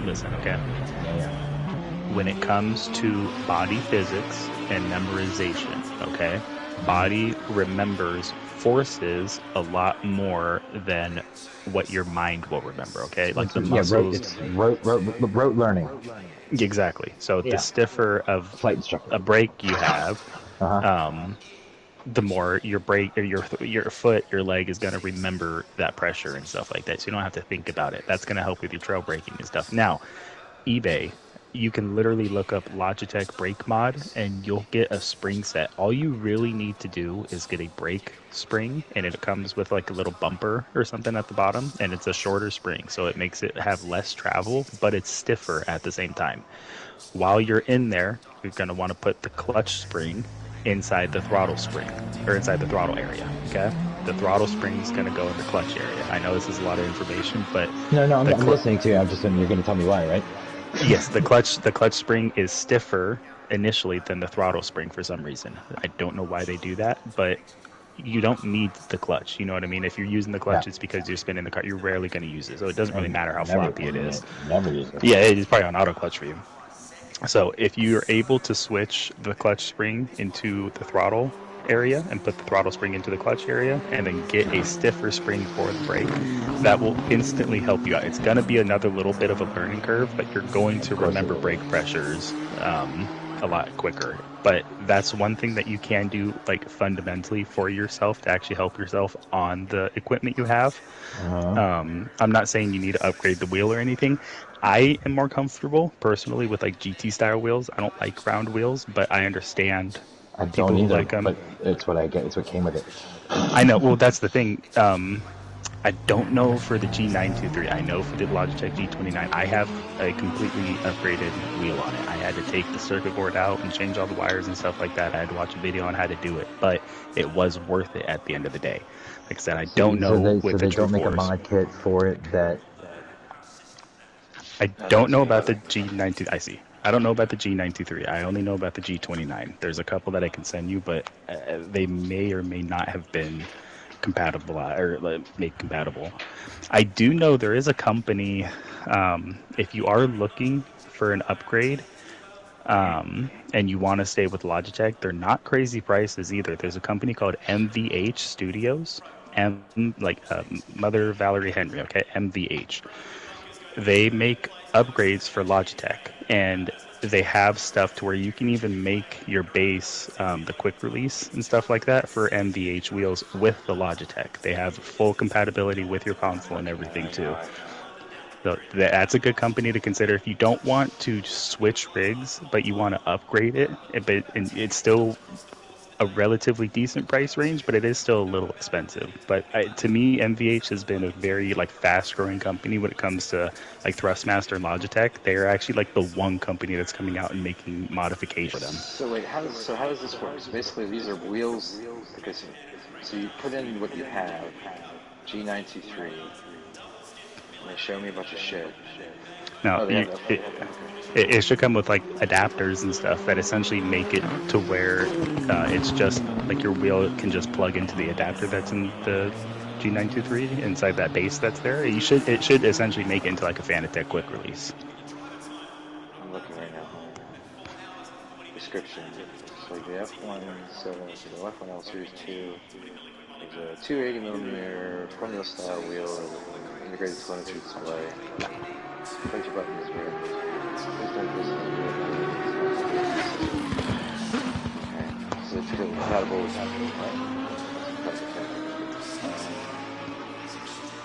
listen, okay. Yeah. When it comes to body physics and memorization, okay, body remembers forces a lot more than what your mind will remember, okay? Like the muscles. It's rote learning. Exactly. So the stiffer of Flight instructor. a brake you have, the more your brake or your foot, your leg is going to remember that pressure and stuff like that. So you don't have to think about it. That's going to help with your trail braking and stuff. Now, eBay, you can literally look up Logitech brake mod and you'll get a spring set. All you really need to do is get a brake spring, and it comes with like a little bumper or something at the bottom, and it's a shorter spring, so it makes it have less travel, but it's stiffer at the same time. While you're in there, you're going to want to put the clutch spring inside the throttle spring, or inside the throttle area, okay? The throttle spring is going to go in the clutch area. I know this is a lot of information, but No, I'm listening to you. You're going to tell me why, right? yes, the clutch spring is stiffer initially than the throttle spring for some reason. I don't know why they do that, but you don't need the clutch. You know what I mean? If you're using the clutch, it's because you're spinning the car. You're rarely going to use it, so it doesn't really matter how floppy it is. Never use it. Yeah, it's probably on auto clutch for you. So if you're able to switch the clutch spring into the throttle area and put the throttle spring into the clutch area and then get a stiffer spring for the brake, that will instantly help you out. It's going to be another little bit of a learning curve, but you're going to remember brake pressures a lot quicker. But that's one thing that you can do, like fundamentally for yourself, to actually help yourself on the equipment you have. I'm not saying you need to upgrade the wheel or anything. I am more comfortable personally with like GT style wheels. I don't like round wheels, but I understand. I don't either, like but it's what I get. It's what came with it. I know. Well, that's the thing. I don't know for the G923. I know for the Logitech G29, I have a completely upgraded wheel on it. I had to take the circuit board out and change all the wires and stuff like that. I had to watch a video on how to do it, but it was worth it at the end of the day. Like I said, I don't know with the True Force. So they don't make a mod kit for it that... I don't know about the G92. I see. I don't know about the G923. I only know about the G29. There's a couple that I can send you, but they may or may not have been compatible or made compatible. I do know there is a company, if you are looking for an upgrade and you want to stay with Logitech, they're not crazy prices either. There's a company called MVH Studios, Mother Valerie Henry, okay, MVH. They make upgrades for Logitech, and they have stuff to where you can even make your base, the quick release and stuff like that for MVH wheels with the Logitech. They have full compatibility with your console and everything too. So that's a good company to consider if you don't want to switch rigs, but you want to upgrade it. But it's still a relatively decent price range, but it is still a little expensive. But to me, MVH has been a very like fast-growing company when it comes to like Thrustmaster and Logitech. They are actually like the one company that's coming out and making modifications for them. So wait, how does this work? So basically, these are wheels. Okay, so you put in what you have, G923, and they show me a bunch of shit. Now, it should come with like adapters and stuff that essentially make it to where it's just like your wheel can just plug into the adapter that's in the G923 inside that base that's there. It should essentially make it into like a Fanatec quick release. I'm looking right now. Description. So like the F1, so the F1 L Series 2, there's a 280mm front wheel style wheel, integrated telemetry display. Place your buttons here. Okay, so it's compatible with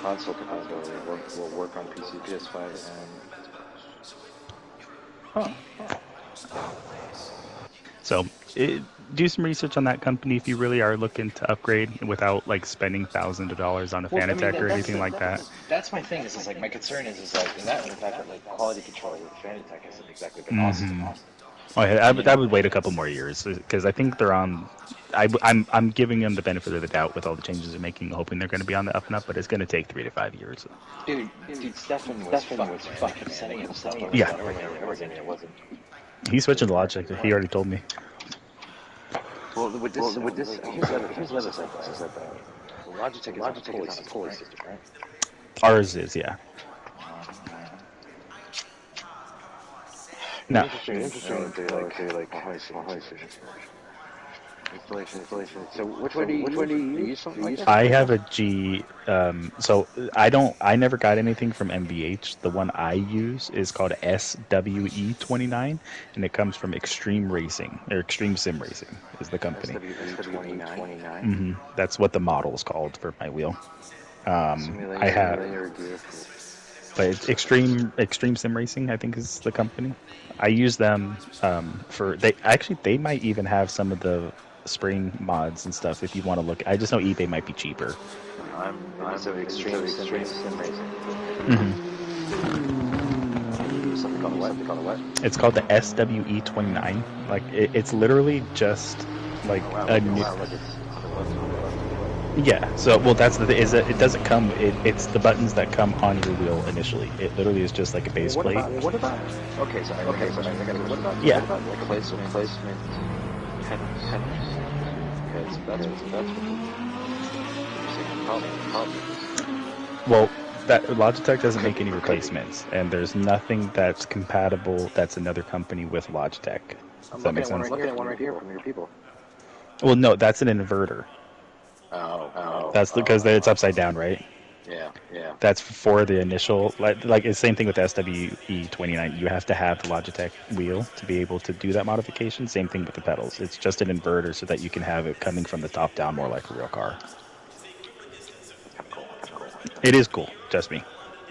console compatibility. Will work on PC, PS5, and So do some research on that company if you really are looking to upgrade without like spending thousands of dollars on a Fanatec or anything like that. That's my thing. Is like my concern is like in the fact that like quality control with Fanatec hasn't exactly been awesome. Oh, yeah, I would wait a couple more years because I think they're on. I'm giving them the benefit of the doubt with all the changes they're making, hoping they're going to be on the up and up, but it's going to take 3 to 5 years. Dude, Stefan was fucking setting himself up. Yeah. It wasn't. He's switching to Logitech. He already told me. Well, with this, here's the other side. Is that Logitech is a pulley system, right? Ours is, yeah. No. Interesting. They like installation. So which one do you use something like that? I have a G. So I never got anything from MVH. The one I use is called SWE29, and it comes from Extreme Racing or Extreme Sim Racing is the company. SWE29. That's what the model is called for my wheel. I have, but it's Extreme Sim Racing, I think, is the company. I use them for they might even have some of the spring mods and stuff if you want to look. I just know eBay might be cheaper. I'm Extreme Sim Racing. Something called what? It's called the SWE29. Like it's literally just like a new. Yeah. So that's the thing is that it doesn't come. It's the buttons that come on your wheel initially. It literally is just like a base plate. What about? Okay, so I got what about? Yeah. What about like placement? Because that's Well, that Logitech doesn't make any replacements, and there's nothing that's compatible. That's another company with Logitech. Does that make sense? I'm looking at one right here from your people. Well, no, that's an inverter. Oh. That's because it's upside down, right? Yeah. That's for the initial, like it's the same thing with SWE29. You have to have the Logitech wheel to be able to do that modification. Same thing with the pedals. It's just an inverter so that you can have it coming from the top down more like a real car. It is cool, trust me.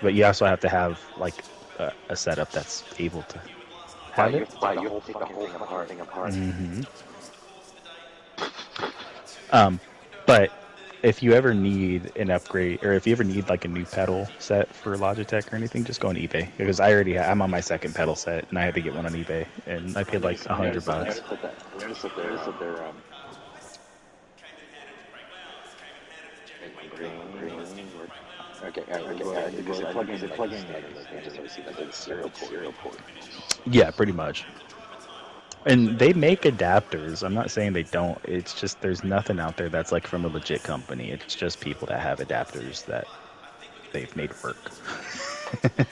But you also have to have like a setup that's able to have it. You whole thing apart. But if you ever need an upgrade, or if you ever need like a new pedal set for Logitech or anything, just go on eBay. Because I'm on my second pedal set, and I had to get one on eBay, and I paid like $100. Notice that they're Okay. Because it plug in. Just always see that it's serial port. Yeah, pretty much. And they make adapters. I'm not saying they don't. It's just there's nothing out there that's like from a legit company. It's just people that have adapters that they've made work. Yeah.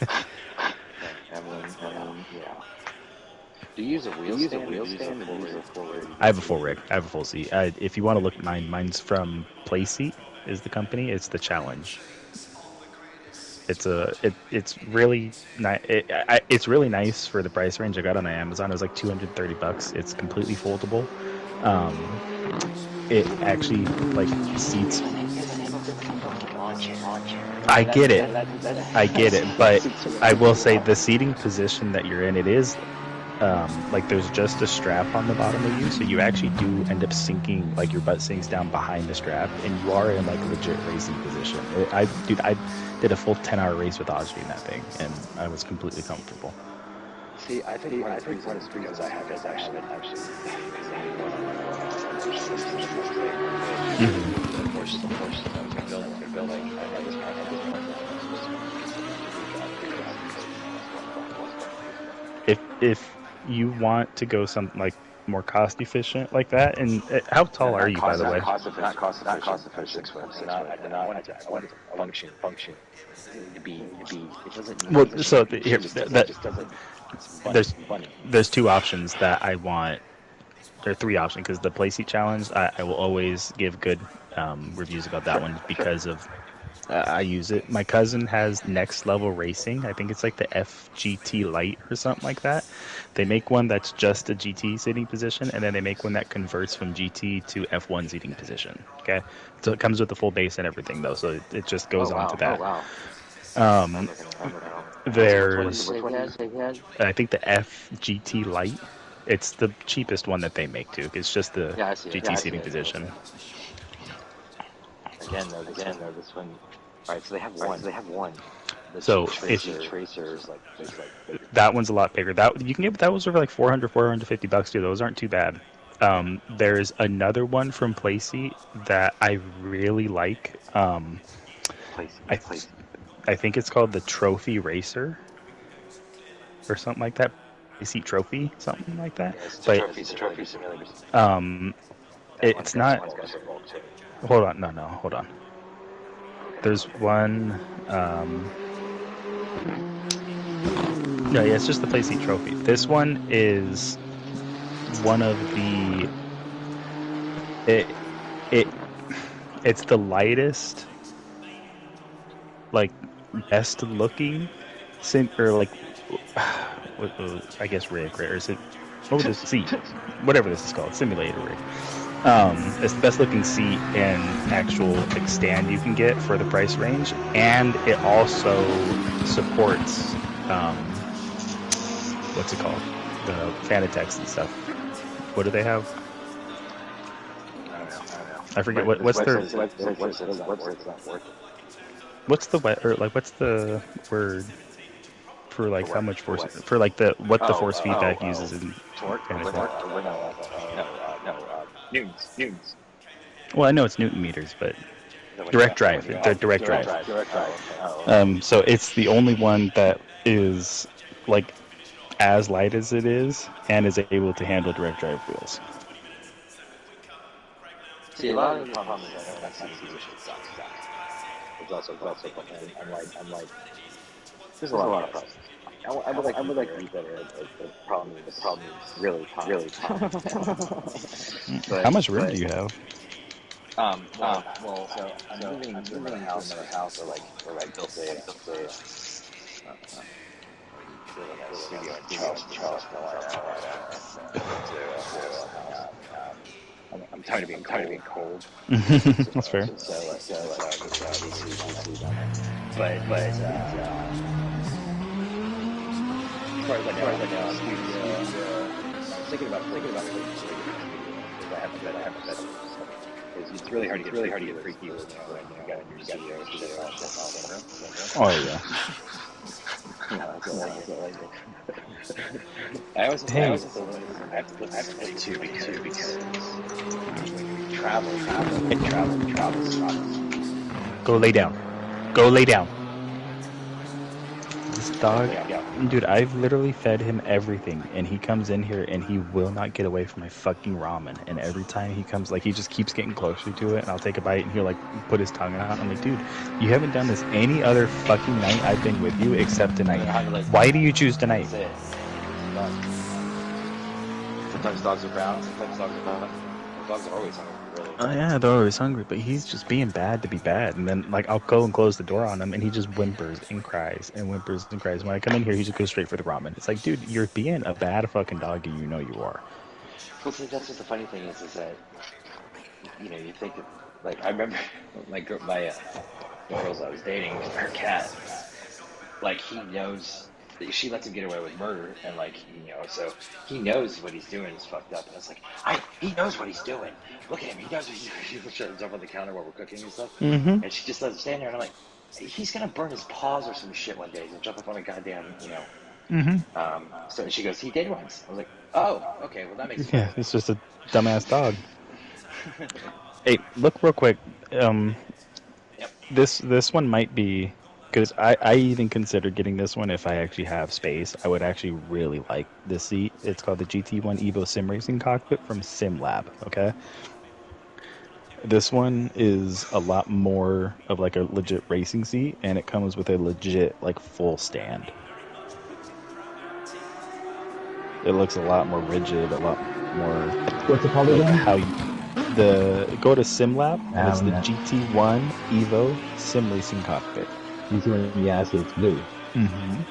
Do you use a wheel stand? I have a full rig. I have a full seat. If you want to look at mine's from Playseat is the company. It's the Challenge. It's really nice. It's really nice for the price range. I got it on Amazon. It was like $230. It's completely foldable. It actually like seats. I get it, but I will say the seating position that you're in, it is like there's just a strap on the bottom of you, so you actually do end up sinking, like your butt sinks down behind the strap, and you are in like a legit racing position. I did a full 10-hour race with Audrey in that thing, and I was completely comfortable. See, I think one of the reasons I have is actually. Of course, building. If you want to go some like more cost efficient like that, and how tall are you, by the way? Not cost efficient. 6 foot. I want it to function. To be. It doesn't. Well, so here, funny. There's two options that I want. There are three options because the Playseat Challenge, I will always give good reviews about that one because of I use it. My cousin has Next Level Racing. I think it's like the FGT Lite or something like that. They make one that's just a GT seating position, and then they make one that converts from GT to F1 seating position. Okay, so it comes with the full base and everything though, so it just goes on to that. There's, I think the FGT Lite. It's the cheapest one that they make too. It's just the GT seating position. Again, though, this one. All right, so they have one. So Tracers, like that one's a lot bigger. That you can get that was over like $450 too. Those aren't too bad. There's another one from Playseat that I really like. I think it's called the Trophy Racer or something like that. Playseat Trophy, something like that. Yeah, it's a trophy simulator. It's not. Hold on, no, hold on. There's one. No, yeah, it's just the Playseat Trophy. This one is one of the. It's the lightest, like best looking, or like, I guess rig, or is it? What would this seat? Whatever this is called, simulator rig. It's the best looking seat and actual like stand you can get for the price range, and it also supports what's it called, the Fanatec's and stuff. What do they have? I forget what's their. What's the what's the word for like how much force for like the force feedback uses in Newtons. Well, I know it's Newton meters, but direct drive. The direct drive. So it's the only one that is like as light as it is and is able to handle direct drive wheels. See, a lot of the problems that sucks. It's also I'm like, there's a lot of problems. I would like to be better at the problem is really tough. How much room do you have? Well, so I'm moving to another house, or like built a studio in Charles, Carolina. I'm tired of being cold. That's fair. But as far as thinking about because I haven't been. It's really hard to get free keys when you got your studio. Oh yeah. I have to pay two because travel. Go lay down. This dog, dude, I've literally fed him everything, and he comes in here and he will not get away from my fucking ramen. And every time he comes, like, he just keeps getting closer to it, and I'll take a bite and he'll like put his tongue out. I'm like, dude, you haven't done this any other fucking night I've been with you except tonight. Why do you choose tonight? Sometimes dogs are brown, sometimes dogs are not. Dogs are always hungry. really. Oh yeah, they're always hungry, but he's just being bad to be bad. And then like I'll go and close the door on him, and he just whimpers and cries and whimpers and cries. When I come in here, he just goes straight for the ramen. It's like, dude, you're being a bad fucking dog, and you know you are. Well, see, that's just the funny thing is that you think of like I remember the girls I was dating, her cat, like he knows. She lets him get away with murder, and so he knows what he's doing is fucked up. And it's like, he knows what he's doing. Look at him, he knows what he's doing. She'll jump on the counter while we're cooking and stuff, Mm-hmm. and she just lets him stand there. And I'm like, he's gonna burn his paws or some shit one day. He'll jump up on a goddamn. Mm-hmm. So she goes, he did once. I was like, oh, okay, well that makes sense. Yeah, it's just a dumbass dog. Hey, look real quick. Yep. This one might be because I even consider getting this one if I actually have space. I would actually really like this seat. It's called the GT1 Evo Sim Racing Cockpit from SimLab. Okay. This one is a lot more of like a legit racing seat, and it comes with a legit like full stand. It looks a lot more rigid, a lot more. What's it called like again? how go to SimLab, and it's the Yeah. GT1 Evo Sim Racing Cockpit. GT1, yeah, I see it's blue. Mm-hmm.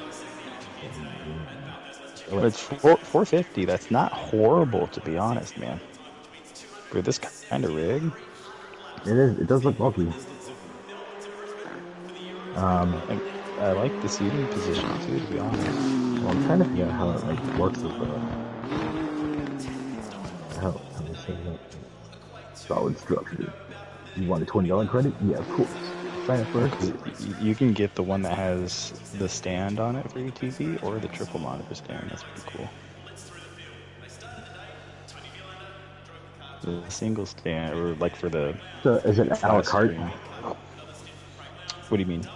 But it's $450. That's not horrible, to be honest, man. For this kind of rig, It is. It does look bulky. I like the seating position too, to be honest. Well, I'm trying to figure out how it works with how this thing solid structure. You want a $20 credit? Yeah, of course. Sign up first. You can get the one that has the stand on it for your TV, or the triple monitor stand. That's pretty cool. The single stand, or like for the. So is it a la carte? What do you mean?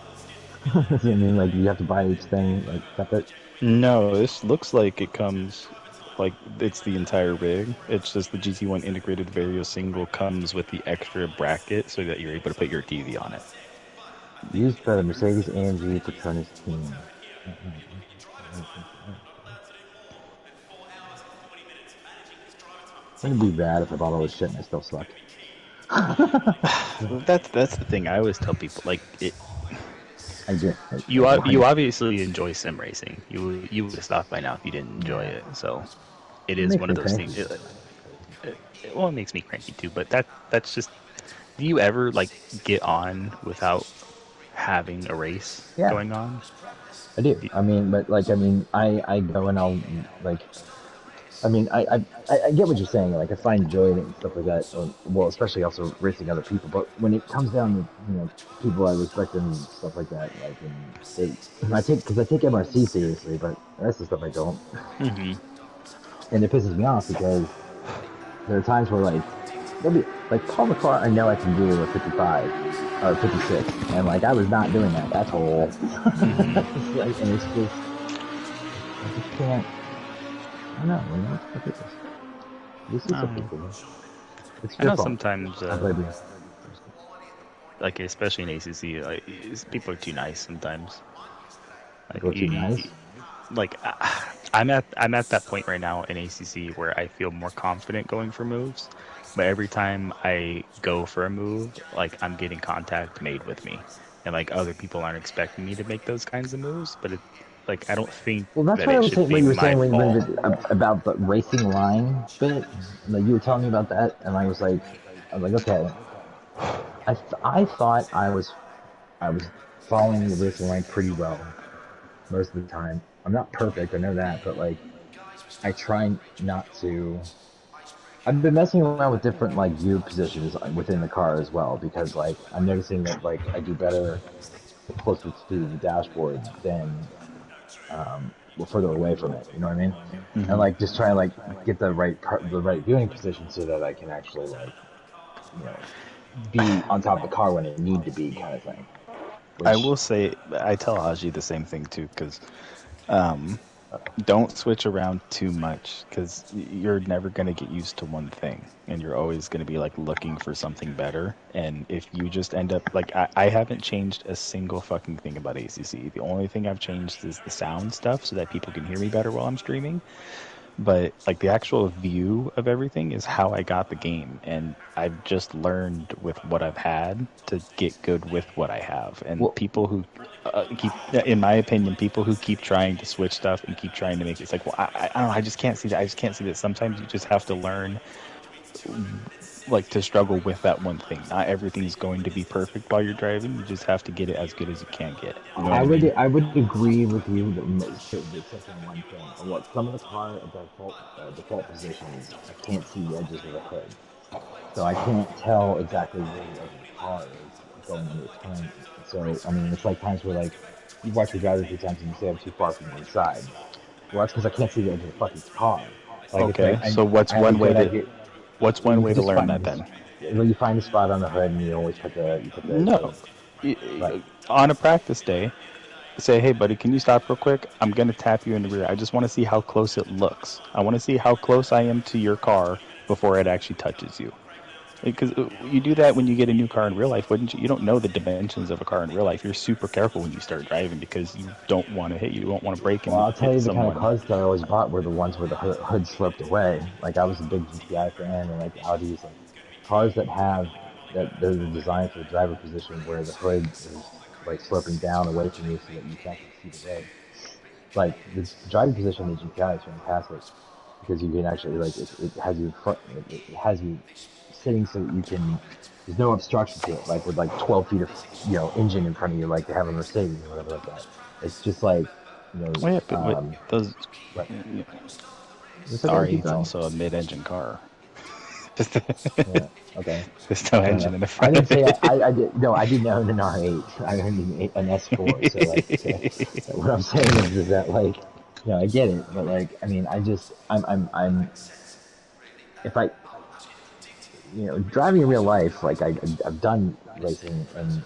Does it mean like you have to buy each thing like separate? No, this looks like it comes like it's the entire rig. It's just the GT1 integrated Vario single comes with the extra bracket so that you're able to put your TV on it. Used by the Mercedes-AMG Petronas team. Wouldn't it be bad if I bought all this shit and I still sucked? That's the thing. I always tell people like it. I get You obviously enjoy sim racing. You would have stopped by now if you didn't enjoy it. So it is one of those things. Well, it makes me cranky too. But that's just. Do you ever like get on without having a race going on? I do. I mean, but like, I go and I'll like. I get what you're saying. Like, I find joy in it and stuff like that. Well, especially also racing other people. But when it comes down to people I respect and stuff like that, like, I take MRC seriously, but that's the stuff I don't. Mm-hmm. And it pisses me off because there are times where like there'll be like Paul McCart, I know I can do a 55 or 56, and like I was not doing that. That's all. Mm-hmm. Like, and it's just I just can't. I don't know. Look at this. This is something cool. It's I know your fault. sometimes, like especially in ACC, like people are too nice sometimes. Like, too nice. Like I'm at that point right now in ACC where I feel more confident going for moves, but every time I go for a move, like I'm getting contact made with me, and like other people aren't expecting me to make those kinds of moves, but like I don't think. Well, that's that what I it was should saying be when you were my saying fault. about the racing line bit. Like you were telling me about that, and I was like, okay. I thought I was following the racing line pretty well most of the time. I'm not perfect, I know that, but like I try not to. I've been messing around with different like view positions within the car as well because like I'm noticing that like I do better closer to the dashboard than further away from it. You know what I mean? Mm-hmm. And like just trying to like get the right viewing position so that I can actually like be on top of the car when it need to be, kind of thing. I will say, I tell Haji the same thing too, because don't switch around too much, because you're never going to get used to one thing, and you're always going to be like looking for something better. And if you just end up like, I haven't changed a single fucking thing about ACC. The only thing I've changed is the sound stuff, so that people can hear me better while I'm streaming. but like the actual view of everything is how I got the game, and I've just learned with what I've had to get good with what I have. And Well, people who keep, in my opinion, people who keep trying to switch stuff and keep trying to make it's like, well, I don't know, I just can't see that. I just can't see that. Sometimes you just have to learn, like, to struggle with that one thing. Not everything's going to be perfect while you're driving. You just have to get it as good as you can get. You know what I mean? I would agree with you except on one thing. What some of the car default positions, I can't see the edges of the hood, so I can't tell exactly where the edge of the car is going under turn. So I mean, it's like times where like you watch me drive a few times and you say I'm too far from one side. Well, that's because I can't see the edge of the fucking car. Like it's Okay, like so I have a good idea. what's one way to Just learn find that then? well, you find a spot on the hood and you always put No. right. On a practice day, say, hey, buddy, can you stop real quick? I'm going to tap you in the rear. I just want to see how close it looks. I want to see how close I am to your car before it actually touches you. Because you do that when you get a new car in real life, wouldn't you? You don't know the dimensions of a car in real life. You're super careful when you start driving because you don't want to hit you. You don't want to break Well, and I'll tell hit you the kind of someone. cars that I always bought were the ones where the hood sloped away. Like I was a big GTI fan, and like Audis, like cars that have that they're designed for the driver position where the hood is like sloping down away from you so that you can't see the road. Like the driving position of the GTI is fantastic because you can actually like it has you front, it has you sitting so that you can. There's no obstruction to it, like with like 12 feet of engine in front of you, like they have a Mercedes or whatever like that. It's just like Well, yeah, but those what? It's the okay, keep R8's going. also a mid-engine car. Yeah, okay. There's no I don't engine know. in the I front didn't of say it. I did. No, I didn't own an R8. I owned an S4. So like, what I'm saying is that like, I get it, but like, I mean, I'm if I, driving in real life, like I've done racing and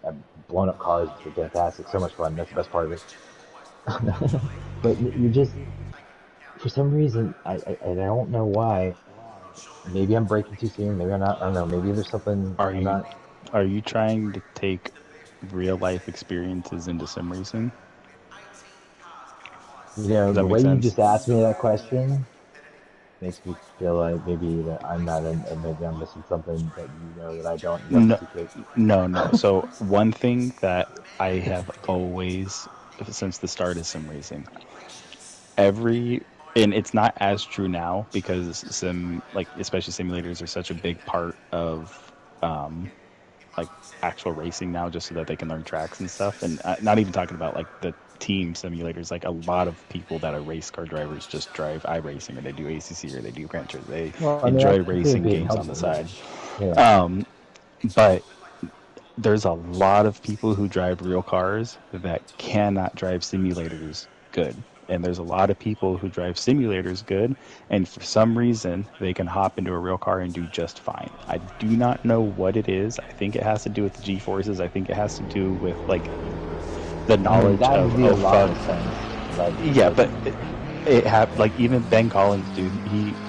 I've blown up cars. It's been fantastic, so much fun. That's the best part of it. But you just, for some reason, I don't know why. Maybe I'm breaking too soon. Maybe I'm not. I don't know. Maybe there's something Are I'm you not. are you trying to take real life experiences into sim racing? Does The that make way you sense? just asked me that question makes me feel like maybe that I'm not in, and maybe I'm missing something that that I don't. You have a No, secret. no. So one thing that I have always, since the start of sim racing, every and it's not as true now because like especially simulators are such a big part of like actual racing now, just so that they can learn tracks and stuff. And not even talking about like the team simulators. Like a lot of people that are race car drivers just drive iRacing or they do ACC or they do Gran Turismo. They Well, I mean, enjoy I think it'd racing be games on the helpful. side. Yeah. Um, but there's a lot of people who drive real cars that cannot drive simulators good. And there's a lot of people who drive simulators good, and for some reason, they can hop into a real car and do just fine. I do not know what it is. I think it has to do with the G forces. I think it has to do with like the I mean, knowledge that would of be a lot fun. of sense. Yeah, but it have like even Ben Collins, dude.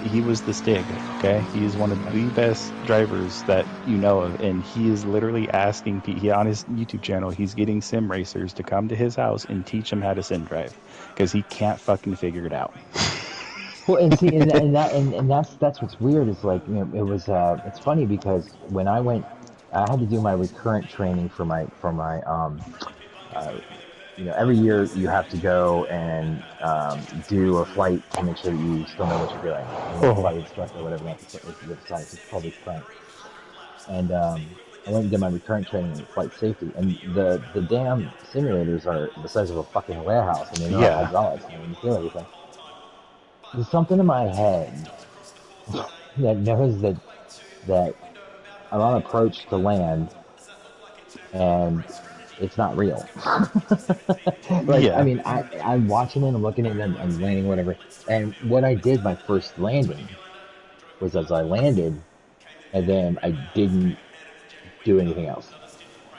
He was the Stig. Okay, he's one of the best drivers that you know of, and he is literally asking. He on his YouTube channel, he's getting sim racers to come to his house and teach him how to sim drive because he can't fucking figure it out. Well, and see, and that's what's weird is like it was it's funny because when I went, I had to do my recurrent training for my uh, every year you have to go and do a flight to make sure that you still know what you're doing. And the Oh, flight instructor, or whatever, it's public front. And I went and did my recurrent training in flight safety. And the damn simulators are the size of a fucking warehouse. I mean, they're all yeah, hydraulics. I mean, you feel everything. There's something in my head that knows that I'm on approach to land and it's not real. Like, I yeah. mean, I'm watching it, I'm looking at it, I'm landing, whatever. And what I did my first landing was as I landed, and then I didn't do anything else.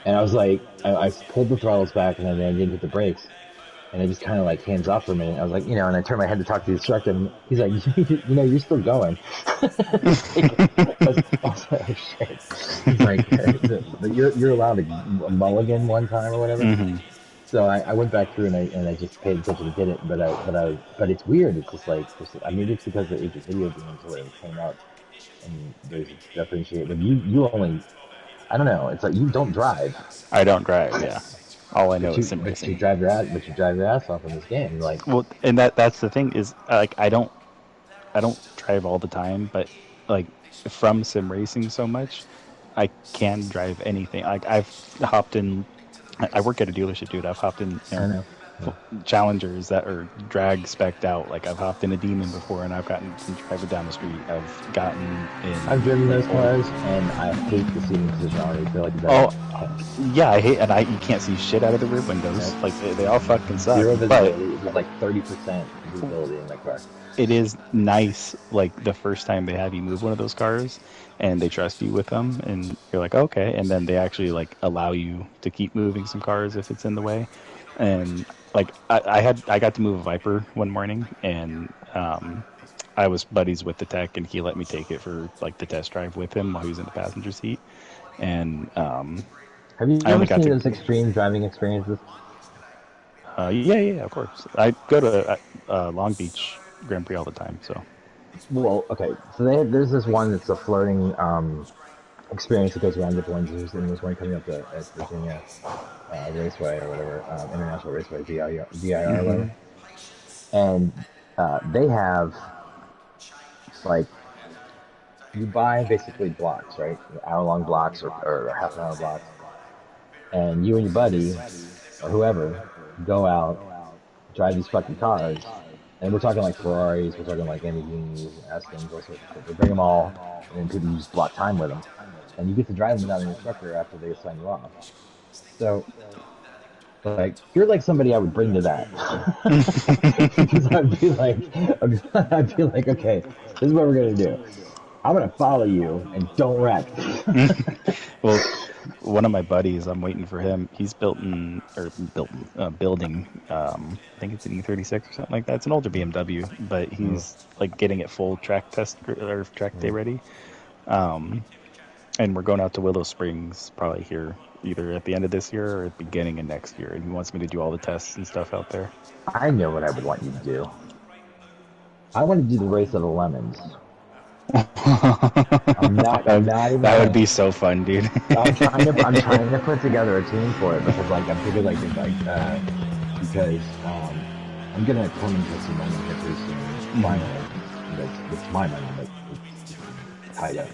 And I was like, I pulled the throttles back, and then I didn't hit the brakes. And I just kind of like hands off for a minute. I was like, and I turned my head to talk to the instructor, and he's like, you're still going. I was like, oh shit. He's like, but you're allowed a mulligan one time or whatever. Hmm. So I went back through and I just paid attention to get it, but it's weird. It's just like maybe it's because the age of video games where it came out and there's differentiate. But you only I don't know. It's like you don't drive, I don't drive. Yeah, all I know but is sim you racing. drive your ass off in this game. Like Well, and that's the thing is like I don't drive all the time, but like from sim racing so much, I can drive anything. Like I've hopped in. I work at a dealership, dude. I've hopped in, I know. Yeah. Challengers that are drag specced out. Like I've hopped in a Demon before, and I've gotten to drive it down the street. I've gotten I've driven in those like old. cars, and I hate the seating position already. I feel like it's Oh, that yeah, I hate, and you can't see shit out of the rear windows. yeah, Like they all fucking suck. zero But visibility. There's like 30% visibility in that car. it is nice, like the first time they have you move one of those cars, and they trust you with them, and you're like, okay, and then they actually like allow you to keep moving some cars if it's in the way, and like I got to move a Viper one morning, and I was buddies with the tech, and he let me take it for like the test drive with him while he was in the passenger seat, and Have you I ever only got seen to. those extreme driving experiences? Yeah, of course. I go to Long Beach Grand Prix all the time, so. Well, okay. So there's this one that's a flirting experience that goes around different ones. There's one coming up at Virginia Raceway or whatever, International Raceway, VIR, Hmm. whatever. And they have like you buy basically blocks, right? Hour-long blocks or half an hour blocks, and you and your buddy or whoever go out, drive these fucking cars, and we're talking like Ferraris, we're talking like Lamborghinis, Astons, all sorts of shit. They bring them all, and then people use block time with them, and you get to drive them without an instructor after they sign you off. So, like, you're like somebody I would bring to that, because I'd be like, okay, this is what we're gonna do. I'm gonna follow you and don't wreck. Well, one of my buddies, I'm waiting for him. He's building. I think it's an E36 or something like that. It's an older BMW, but Mm, he's like getting it full track test or track day mm. ready. Um, and we're going out to Willow Springs probably here either at the end of this year or at the beginning of next year. And he wants me to do all the tests and stuff out there. I know what I would want you to do. I want to do the race of the lemons. I'm not even That would gonna. be so fun, dude. I'm trying to put together a team for it because like I'm thinking because I'm gonna come into some money here pretty soon. Finally, it's my money, but it's tied up.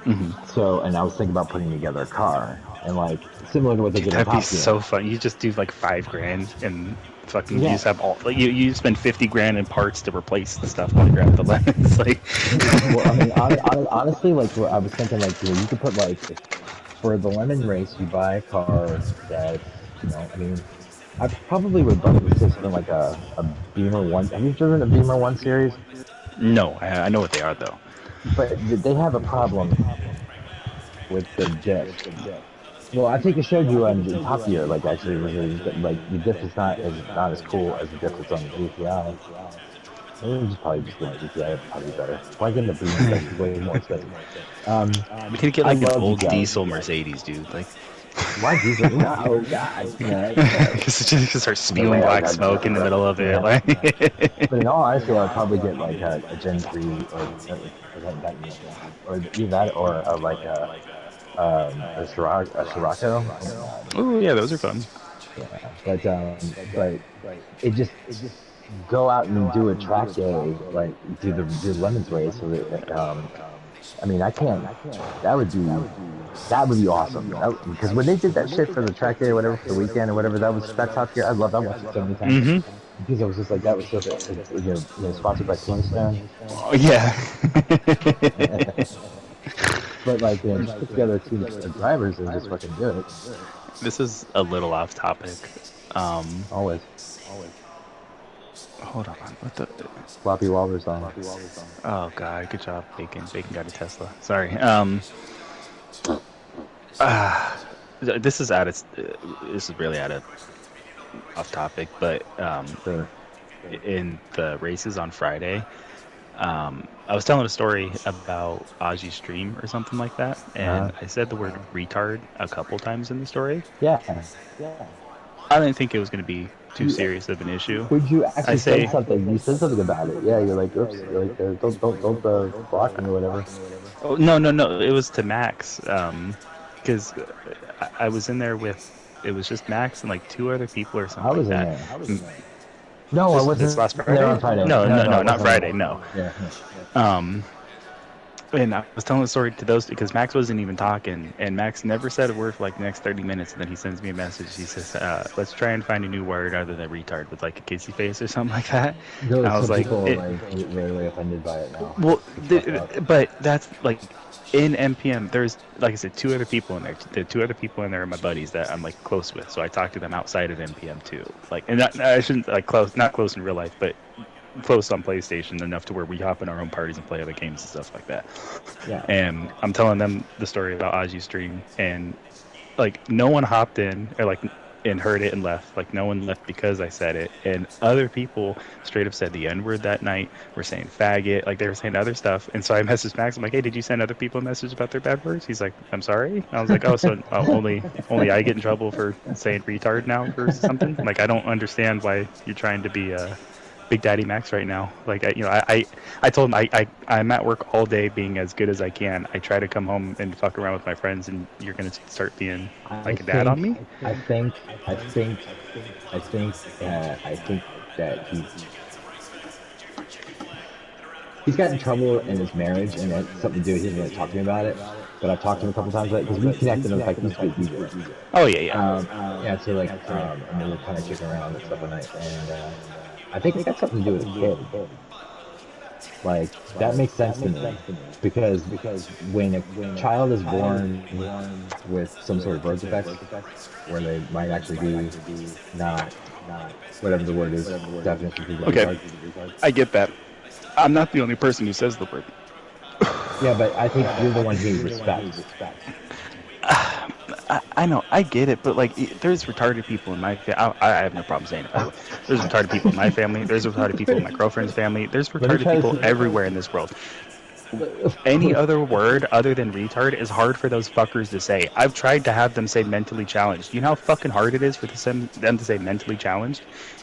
Hmm. So, and I was thinking about putting together a car and like similar to what they Dude, did in that'd be Top Gear. so fun. You just do like 5 grand and fucking you Yeah. just have all like you spend 50 grand in parts to replace the stuff while you grab the lemons. Like, Well, I mean, honestly, like I was thinking, like you could put like for the lemon race, you buy a car that's I mean, I probably would bump the system like a Beamer one. Have you driven a Beamer 1 Series? no, I know what they are though. But they have a problem with the diff. Well, I think I showed you on the Top Gear, like actually, like the diff is not as cool as the diff that's on the GTI. Maybe just probably just get the GTI, it'd probably be better. Why get the Beamer? That's way more expensive. We could get I like an love old GTI. diesel Mercedes, dude. Like, Why diesel? No, God, no. because it just start spewing black smoke in the middle of it. Yeah. Like, But in all honesty, I'd probably get like a Gen 3 or either that or a Scirocco. oh yeah, those are fun. Yeah, but it just go out and do a track day, like do Lemons race. So that, I mean, I can't. That would be awesome. Because when they did that shit for the track day or whatever for the weekend or whatever, that Top Gear. I love that. I watched it so many times. Hmm. Because I was just like, that was so good. Sponsored by Tombstone. Oh, yeah. But like, just put together a team of drivers and just fucking do it. This is a little off topic. Always. Hold on. What the? Floppy Walrus on. Oh god, good job, Bacon. Bacon got a Tesla. Sorry. This is this is really out of off topic, but Sure. in the races on Friday, I was telling a story about Aji's stream or something like that, and I said the word retard a couple times in the story. Yeah. I didn't think it was going to be too serious of an issue. Would you actually say say something? You said something about it. Yeah, you're like, oops, you're like, don't block me or whatever. Oh, no. It was to Max. Because I was in there with, it was just Max and like 2 other people or something I was like in that. there. No, I wasn't. This last Friday? There on Friday. No, not Friday. No. Yeah. And I was telling the story to those because Max wasn't even talking, and Max never said a word for like the next 30 minutes, and then he sends me a message. He says, let's try and find a new word other than retard with like a kissy face or something like that. No, I was like, people get really offended by it now. Well, but that's like in MPM. There's, like I said, 2 other people in there. The 2 other people in there are my buddies that I'm like close with, so I talk to them outside of MPM too. Like, and I shouldn't like not close in real life, but close on PlayStation enough to where we hop in our own parties and play other games and stuff like that. Yeah. And I'm telling them the story about Aji's stream, and like no one hopped in or like and heard it and left. Like no one left because I said it, and other people straight up said the N-word that night. Were saying faggot, like they were saying other stuff. And so I messaged Max. I'm like, hey, did you send other people a message about their bad words? He's like, I'm sorry. I was like, oh, so only I get in trouble for saying retard now or something? Like I don't understand why you're trying to be Big Daddy Max right now. Like I told him I'm at work all day being as good as I can. I try to come home and fuck around with my friends, and you're gonna start being like a dad on me. I think that he's got in trouble in his marriage, and that's something to do with. He doesn't really talk to me about it, but I've talked to him a couple times because we connected on like he's good DJ. Oh yeah. Yeah. So like, and we were kind of kicking around and stuff one night, and I think it got something to do with a kid. Like that makes sense to me because when a child is born with some sort of birth defect, where they might actually be not whatever the word is, definition. Okay, I get that. I'm not the only person who says the word. Yeah, but I think you're the one he respects. I know, I get it, but like, there's retarded people in my family. I have no problem saying it. There's retarded people in my family. There's retarded people in my girlfriend's family. There's retarded people everywhere in this world. Any other word other than retard is hard for those fuckers to say. I've tried to have them say mentally challenged. You know how fucking hard it is for them to say mentally challenged?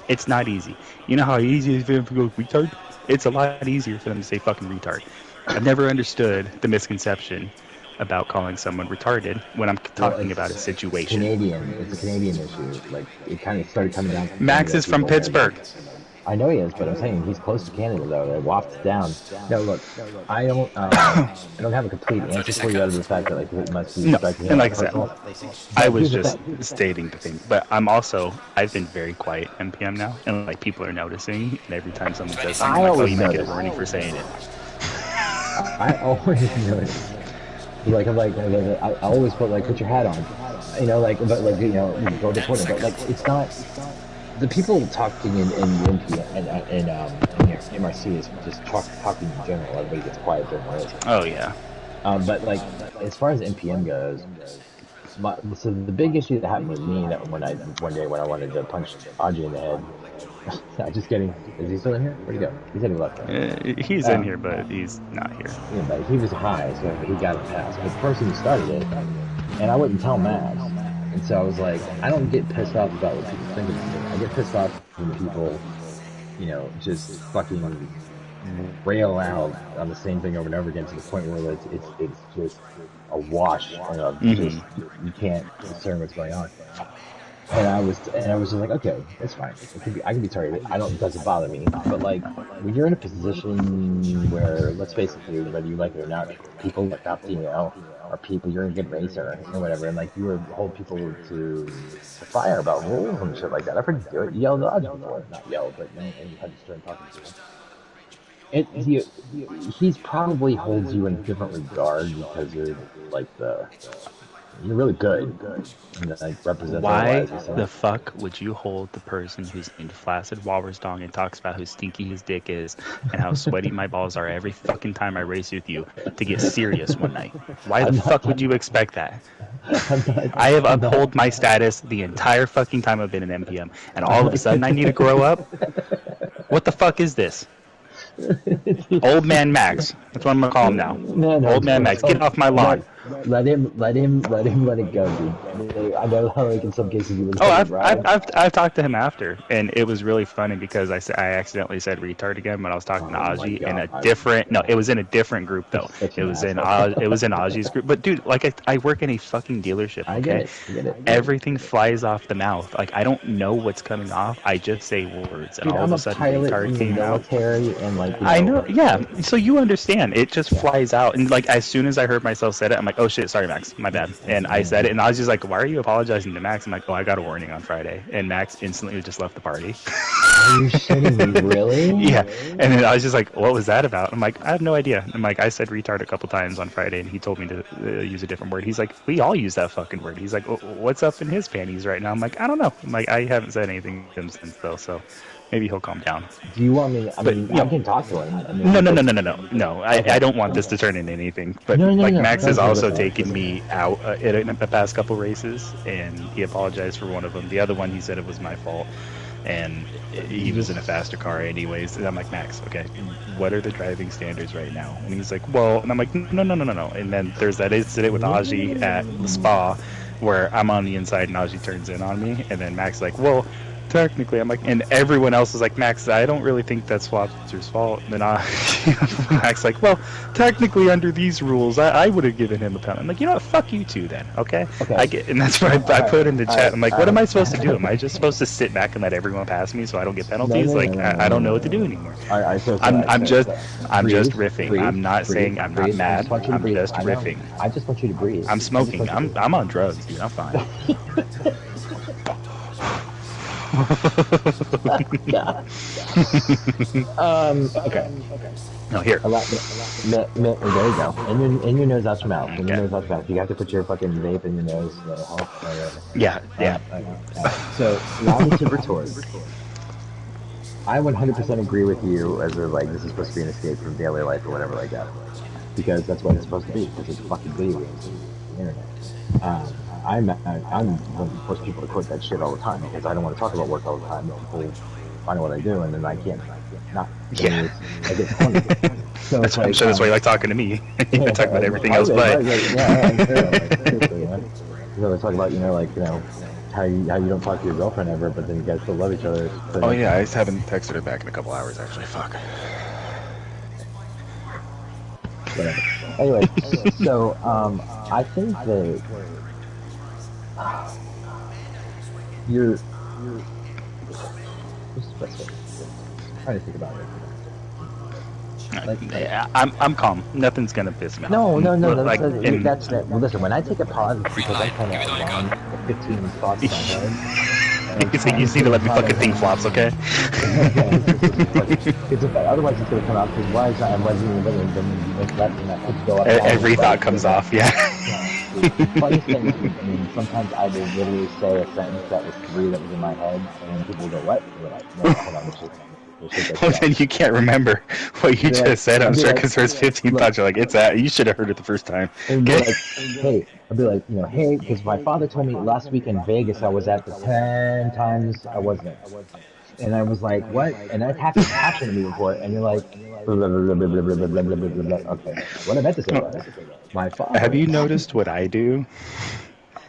It's not easy. You know how easy it is for them to go retard? It's a lot easier for them to say fucking retard. I've never understood the misconception about calling someone retarded when I'm talking about a situation. It's a Canadian issue. Like it kind of started coming down. Max is from Pittsburgh. I know he is, but I'm saying he's close to Canada though. It wafts down. No, look, I don't have a complete answer for you other than the fact that like it must be. No, and like I said, I was just stating the thing. But I've been very quiet NPM now, and like people are noticing. And every time someone says something, like, oh, you might get a warning for saying it. I always notice. I always put your hat on, but go to Twitter, but it's not. The people talking in MRC is just talking in general. Everybody gets quiet during what it is. Oh yeah. But as far as NPM goes, so the big issue that happened with me one day when I wanted to punch Aji in the head. I'm just kidding. Is he still in here? Where'd he go? He said he left. He's in here, but he's not here. Yeah, but he was high, so he got it passed. But the person who started it, and I wouldn't tell Max. And so I was like, I don't get pissed off about what people think of me. I get pissed off when people, just fucking rail out on the same thing over and over again to the point where it's just a wash. Just you can't discern what's going on. And I was just like, okay, it's fine. I can be targeted. It doesn't bother me. But when you're in a position where, let's face it, whether you like it or not, people look up to you, or people, you're a good racer or whatever, and you hold people to fire about rules and shit like that. I've heard you do it. You yelled at Aji before, not yelled, but you had to start talking to him. He's probably holds you in a different regard because you're you're really good. And, represent. Why the fuck would you hold the person who's named Flaccid Walrus Dong and talks about how stinky his dick is and how sweaty my balls are every fucking time I race with you to get serious one night? Why the fuck would you expect that? I have upheld my status the entire fucking time I've been in MPM, and all of a sudden I need to grow up? What the fuck is this? Old man Max. That's what I'm gonna call him now. Old man Max. Get off my lawn. let it go, dude. I know how like in some cases you would Oh, let it I've, ride. I've I've I've talked to him after, and it was really funny because I accidentally said retard again when I was talking to Oh my Aji in a god, different. No, it was in a different group you're though. such It an was in asshole. it was in Aji's group. But dude, like I work in a fucking dealership. I get Okay, it. I get it. everything flies off the mouth. Like I don't know what's coming off. I just say words, and Dude, all of I'm a a sudden pilot retard in the came out. military, and like I know, yeah. So you understand? It just yeah. flies out, and like as soon as I heard myself said it, I'm like, "Oh shit, sorry, Max, my bad." And I said it, and I was just like, "Why are you apologizing to Max?" I'm like, "Oh, I got a warning on Friday," and Max instantly just left the party. Are you shitting me? Really? Yeah, and then I was just like, "What was that about?" I'm like, "I have no idea." I'm like, "I said retard a couple times on Friday, and he told me to use a different word." He's like, "We all use that fucking word." He's like, "What's up in his panties right now?" I'm like, "I don't know." I'm like, "I haven't said anything to him since though, so maybe he'll calm down." Do you want me? I But mean, you I know, can talk to him. I no, mean, no, like, no, no, no, no, no. okay, I don't want this okay. to turn into anything. But No, no, like no, no. Max has Listen, also listen, taken listen. me out in the past couple races, and he apologized for one of them. The other one, he said it was my fault, and he was in a faster car anyways. And I'm like, Max, okay, what are the driving standards right now? And he's like, well, and I'm like, no, no, no, no, no. And then there's that incident with Aji at the spa, where I'm on the inside and Aji turns in on me, and then Max is like, well. Technically, I'm like, and everyone else is like, Max, I don't really think that's Swapster's fault. And then Max like, well, technically under these rules, I would have given him a penalty. I'm like, you know what, fuck you too then, okay? Okay. And that's where I put in the chat. I'm like, what am I supposed to do? Am I Alright. just supposed to sit back and let everyone pass me so I don't get No, penalties? no, no, Like, no, no, I no, don't no, know what to no, do no. anymore. Alright, so, I'm just breathe, riffing. breathe, I'm not breathe, saying I'm not breathe. I mad. just want you to I'm breathe. just I know. riffing. I just want you to breathe. I'm I just smoking. want you to I'm on drugs, dude. I'm fine. God. Okay. No, here. There you go. In your nose, out your mouth. In your Okay. nose, out your mouth. You have to put your fucking vape in your nose. That'll help. Yeah, yeah. So, allow me to retort. I 100% agree with you as a, like, this is supposed to be an escape from daily life or whatever like that. Because that's what it's supposed to be. Because it's fucking video games and the internet. I'm one of the first people to quit that shit all the time because I don't want to talk about work all the time. People find out what I do, and then I can't not. Yeah. I get funny. So it's I'm like, sure that's why you like talking to me. You can talk about everything else, but yeah, I'm sure. Like, seriously, you know? They talk about, how you don't talk to your girlfriend ever, but then you guys still love each other. oh yeah, I just haven't texted her back in a couple hours actually. Fuck. Whatever. Anyway, so I think that you're. What's the best way? I'm trying to think about it. Like, I'm calm. Nothing's gonna piss me off. no. Like, That's that. Well, listen, when I take a pause, it's because I kind of run 15 thoughts in my head. you see to let me fucking think flops, okay? It's a fact. Otherwise, it's going to come out because why is that? I'm letting you then that could go up. Every thought comes off, yeah. Funny thing, I mean, sometimes I will literally say a sentence that was three that was in my head, and then people go, "What?" You're like, "No, hold on, let's just Well, then you can't remember what you just said, I'm sure, because there's 15 look, thoughts. You're like, it's that. You should have heard it the first time. And be Okay? like, hey, I'll be like, hey, because my father told me last week in Vegas I was at the 10 times I wasn't. And I was like, what? And that happened to me before. And you're like, blah, blah, blah, blah, blah, blah, blah, blah, blah, blah, blah. Okay. What I meant to say was, my father. Have you noticed what I do?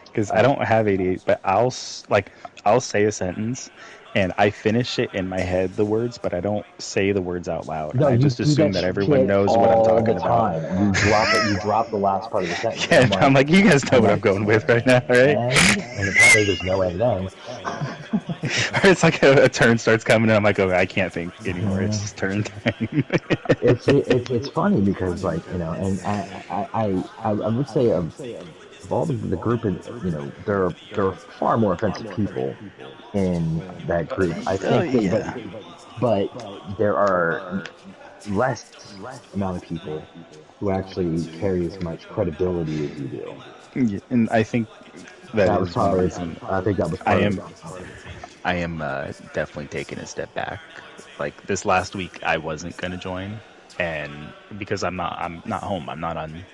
Because I don't have ADHD, but I'll say a sentence, and I finish it in my head, the words, but I don't say the words out loud. No, I you just do assume that everyone knows what I'm talking about. You drop it. You drop the last part of the sentence. Yeah, I'm like, you guys know what I'm going with right now, right? And apparently there's no end then. Or it's like a turn starts coming, and I'm like, okay, I can't think anymore. It's just turn time. It's funny because, like, and I would say of all the group, there are far more offensive people in that group. I think, but there are less amount of people who actually carry as much credibility as you do. Yeah, and I think that was is one probably. reason I think that was. I am definitely taking a step back. Like this last week, I wasn't gonna join, and because I'm not home. I'm not on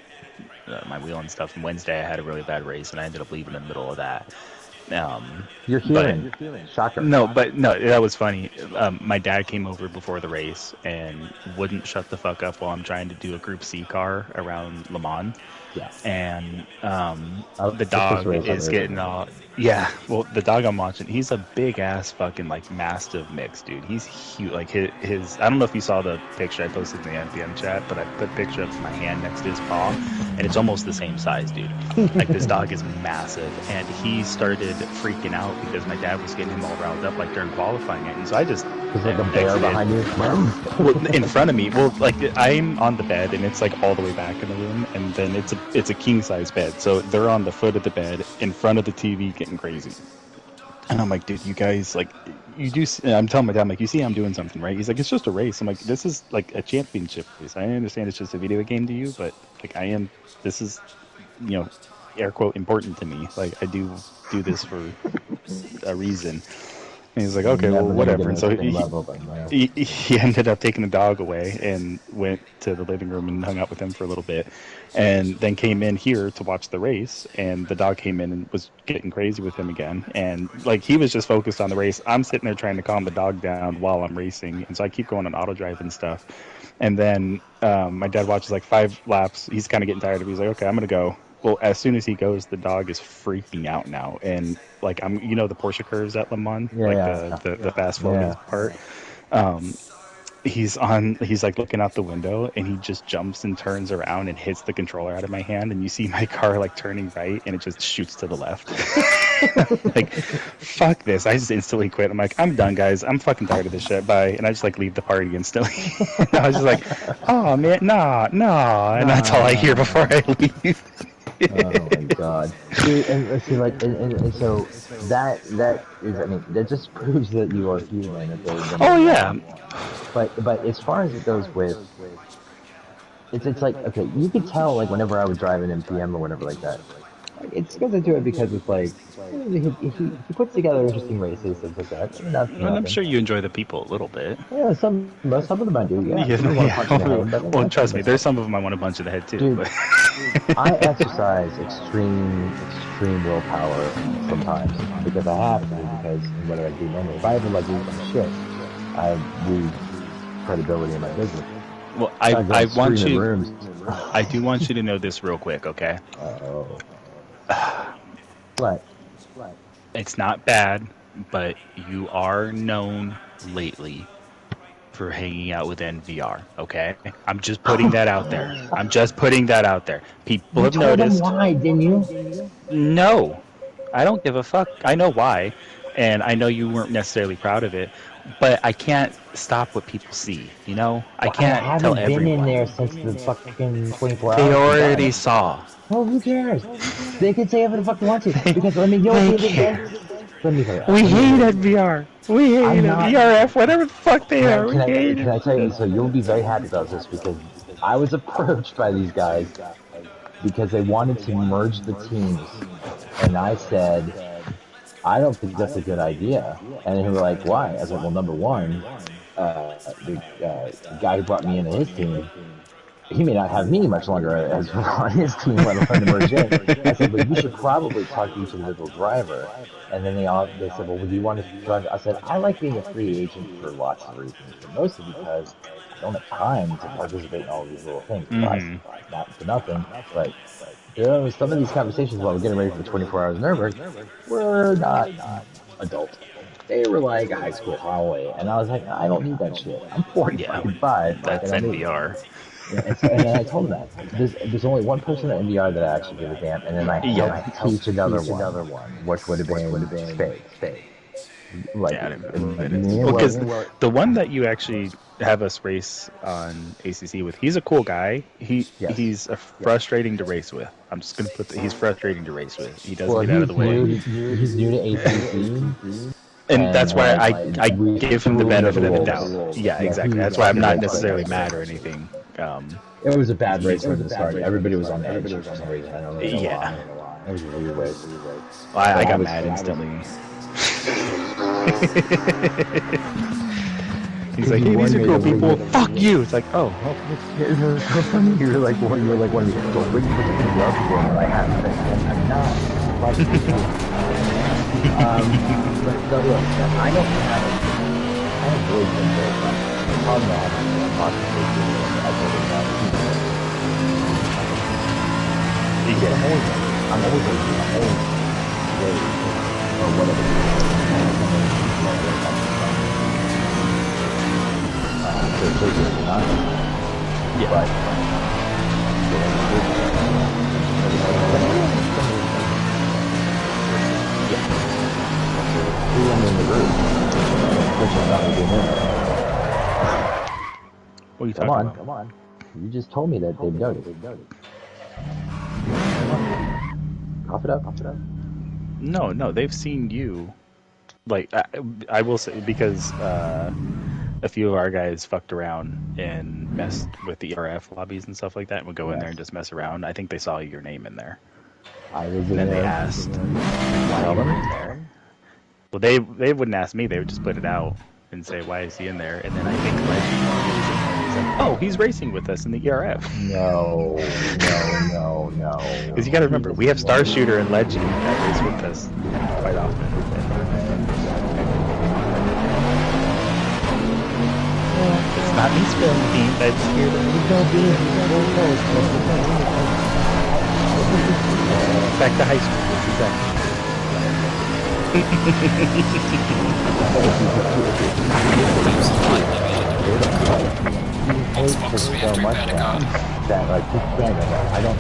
my wheel and stuff. And Wednesday, I had a really bad race, and I ended up leaving in the middle of that. You're hearing. Shocker. No, but no, that was funny. My dad came over before the race and wouldn't shut the fuck up while I'm trying to do a Group C car around Le Mans. Yeah. And I'll the put this dog race on is the getting radio. all. Yeah, well, the dog I'm watching, he's a big ass fucking like mastiff mix, dude. He's huge. Like his I don't know if you saw the picture I posted in the NPM chat, but I put a picture of my hand next to his paw, and it's almost the same size, dude. Like this dog is massive, and he started freaking out because my dad was getting him all riled up like during qualifying it, and so I just There's like a bear exited. behind you. Well, in front of me. Well, like I'm on the bed and it's like all the way back in the room, and then it's a king size bed, so they're on the foot of the bed in front of the TV getting crazy. And I'm like, dude, you guys like, you do. I'm telling my dad, I'm like, you see, I'm doing something right. He's like, it's just a race. I'm like, this is like a championship race. I understand it's just a video game to you, but like this is, air quote important to me. Like I do this for a reason. And he's like, okay, well, whatever. And so he ended up taking the dog away and went to the living room and hung out with him for a little bit. And then came in here to watch the race. And the dog came in and was getting crazy with him again. And, like, he was just focused on the race. I'm sitting there trying to calm the dog down while I'm racing. And so I keep going on auto drive and stuff. And then my dad watches, like, 5 laps. He's kind of getting tired of it. He's like, okay, I'm going to go. Well, as soon as he goes, the dog is freaking out now, and like the Porsche curves at Le Mans, the fast forward part. He's like looking out the window, and he just jumps and turns around and hits the controller out of my hand, and you see my car like turning right, and it just shoots to the left. Like, fuck this! I just instantly quit. I'm like, I'm done, guys. I'm fucking tired of this shit. Bye. And I just like leave the party instantly. I was just like, oh man, nah, and that's all I hear before I leave. Oh my god. See, and see, like, and so that is, I mean, that just proves that you are human. Oh yeah. But as far as it goes with, it's like, okay, you could tell, like, whenever I would drive an MPM or whatever like that, it's goes into it because it's like he puts together interesting races and things like that. Well, I'm sure you enjoy the people a little bit. Yeah, some of them I do. Well, trust me, there's some of them I want to punch in the head too. Dude, but... I exercise extreme willpower sometimes because I have to, because what I do normally, if I ever like lose my shit, I lose credibility in my business. Well, I want you. I do want you to know this real quick, okay? What? It's not bad, but you are known lately for hanging out with NVR, okay? I'm just putting that out there. People have noticed. Why, didn't you? No, I don't give a fuck. I know why, and I know you weren't necessarily proud of it, but I can't stop what people see, you know? I can't tell everyone. I haven't been in there since the fucking 24 hours. They already saw. Well, who cares? They can say whatever the fuck they want to, because let me tell you. We hate NVR. We hate VRF, whatever the fuck they are. We hate it. Can I tell you, so you'll be very happy about this, because I was approached by these guys because they wanted to merge the teams, and I said, I don't think that's a good idea. And they were like, why? I was like, well, number one, the guy who brought me into his team, he may not have me much longer as on his team, let alone to merge in. I said, but you should probably talk to each individual driver. And then they said, well, do you want to drive? I said, I like being a free agent for lots of reasons, but mostly because I don't have time to participate in all these little things. Plus, not for nothing, but some of these conversations while we're getting ready for the 24 hours of Nürburgring were not adult. They were like a high school hallway, and I was like, I don't need that shit. I'm 45. That's NVR. And I told them that. There's only one person at NVR that I actually give a damn, and then I teach another one, which would have been Spade. Like, because the one that you actually have us race on ACC with, he's a cool guy. He's frustrating to race with. I'm just gonna put he's frustrating to race with. He doesn't get out of the way. He's new to ACC. And that's why I give him the benefit of the doubt. Yeah, exactly. That's why I'm not necessarily mad or anything. It was a bad race from the start. Everybody was on edge for some reason. I don't know. Yeah. It was a weird race. Well, I got mad instantly. He's like, hey, these are cool people. Fuck you. It's like, oh. It's so funny. You're like one of these. Don't bring people to love people. I have. I'm not. But no, look, I don't have really been very much. The problem I have is that I'm I told him that I'm always late, or whatever. So it's just not. Yeah. But I'm in the room. What are you talking about? Come on. You just told me that they've done it. Cough it up. No, they've seen you. Like, I will say, because a few of our guys fucked around and messed with the ERF lobbies and stuff like that and would go in there and just mess around. I think they saw your name in there. I was And then they asked why you were in there. Well, they wouldn't ask me. They would just put it out and say, why is he in there? And then I think Legend was like, oh, he's racing with us in the ERF. No. Because you got to remember, we have Star Shooter and Legend that race with us quite often. It's not me spilling the beans. That's here to back to high school. Exactly. Xbox 300 Pentagon. That like I don't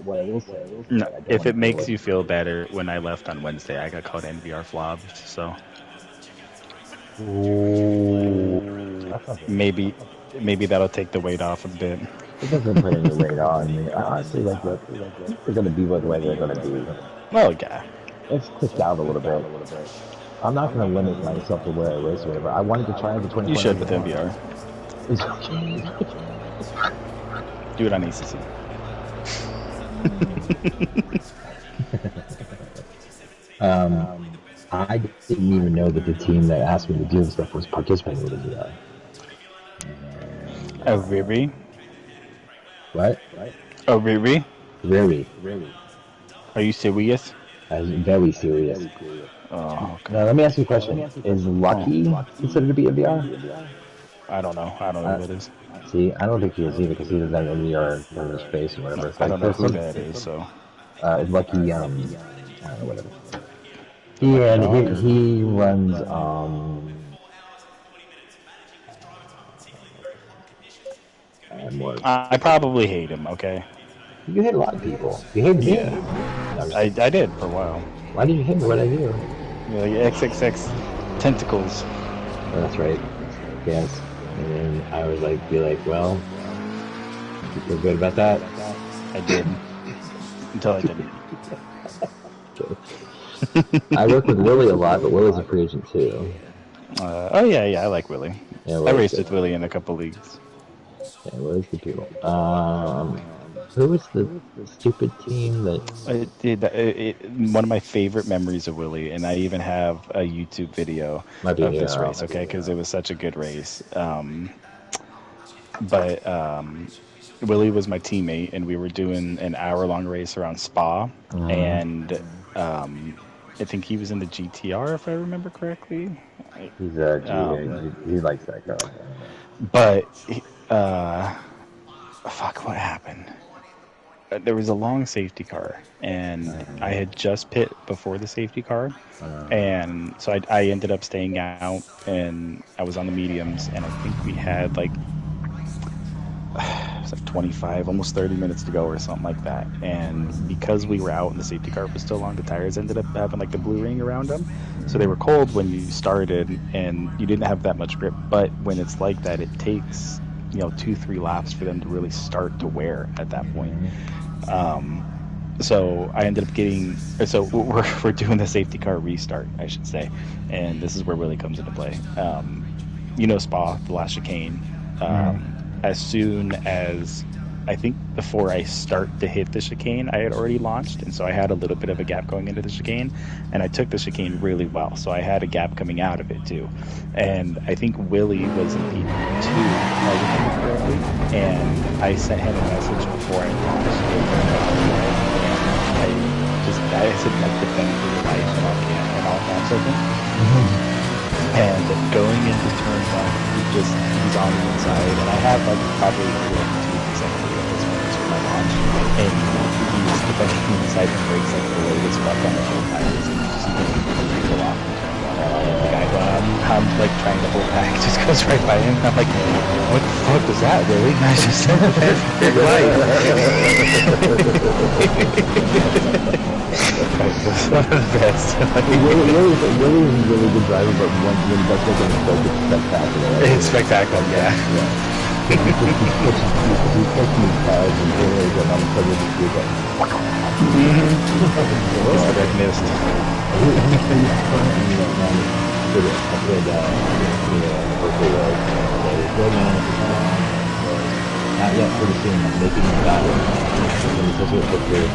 what I will say. No, if it makes you feel better, when I left on Wednesday, I got called NVR flobs, so maybe that'll take the weight off a bit. It doesn't put any weight on me. I honestly like they're gonna be what the way they're gonna be. Well, yeah. It's pushed out a little bit. I'm not gonna limit myself to where I race or whatever. I wanted to try the 20. You should with NVR. It's okay. Do it on ACC. I didn't even know that the team that asked me to do this stuff was participating with it. Oh, really? What? Oh, really? Really? Are you serious? I'm very serious. Oh, okay. Now, let me ask you a question. Is Lucky considered to be a VR? I don't know. I don't know who that is. See, I don't think he is either because he doesn't have any VR in his face or whatever. It's I don't know who that is, so. Lucky, I don't know, whatever. Yeah, he runs, I probably hate him, okay? You hate a lot of people. You hate me. Yeah. I did for a while. Why did you hate me? What did I do? Like XXX tentacles. Oh, that's right. Yes. And then I was like, well, you feel good about that? I did. Until I didn't. I work with Willie a lot, but Willie's a free agent too. Oh yeah, I like Willie. Yeah, I raced with Willie in a couple leagues. Yeah, Willie's good people. Who was the stupid team that... one of my favorite memories of Willie, and I even have a YouTube video of this race, okay, because it was such a good race. But Willie was my teammate, and we were doing an hour-long race around Spa, and I think he was in the GTR, if I remember correctly. He's he likes that car. But, fuck, what happened? There was a long safety car, and I had just pit before the safety car, and so I ended up staying out, and I was on the mediums, and I think we had like 25, almost 30 minutes to go or something like that, and because we were out and the safety car was still on, the tires ended up having like the blue ring around them, so they were cold when you started, and you didn't have that much grip, but when it's like that, it takes 2-3 laps for them to really start to wear at that point. So I ended up getting, so we're doing the safety car restart, I should say, and this is where Willie comes into play. Spa, the last chicane, as soon as, I think before I start to hit the chicane, I had already launched, and so I had a little bit of a gap going into the chicane, and I took the chicane really well, so I had a gap coming out of it too. And I think Willie was in P2, if I remember correctly, and I sent him a message before I launched, and I this guy isn't like defending for your life and all that sort of thing. And going into turn one, he's on the inside, and I have like probably like 2 seconds of this minutes with my launch, and he's defending from the inside and breaks like the latest fuck on the whole tires, and you see him go off in turn one. And the guy, I'm like trying to hold back, just goes right by him. I'm like, what the fuck was that, really? I just said that. You're right. It's one of the best. Really is a really good driver, but when he does make a mistake, it's spectacular. Right? It's spectacular, yeah. He's pushing these cars and really good. I'm so good to see that. It's the red mist. Not yet pretty soon, I'm making a battery. When he says with picture,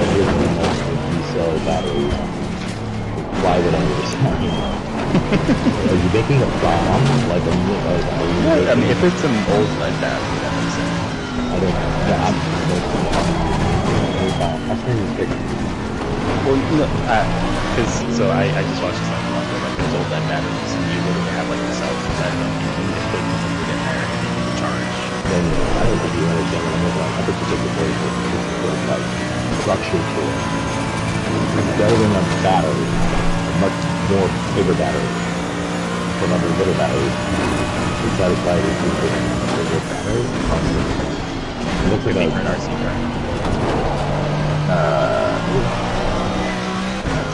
he's so battery. Why would I do this? Are you making a bomb? Like, I mean, if it's an old lead battery, that makes sense. I don't know. Yeah, I'm well, you know, because, so I just watched this like one like those old lead batteries, and you literally have like the cells inside of them, and you just put it in there, and then you charge. Then I don't think you understand what I'm looking at. I think it's like structure to it. Rather than a battery, a much more bigger battery, for another little battery, to satisfy the bigger battery. It looks like an RC car.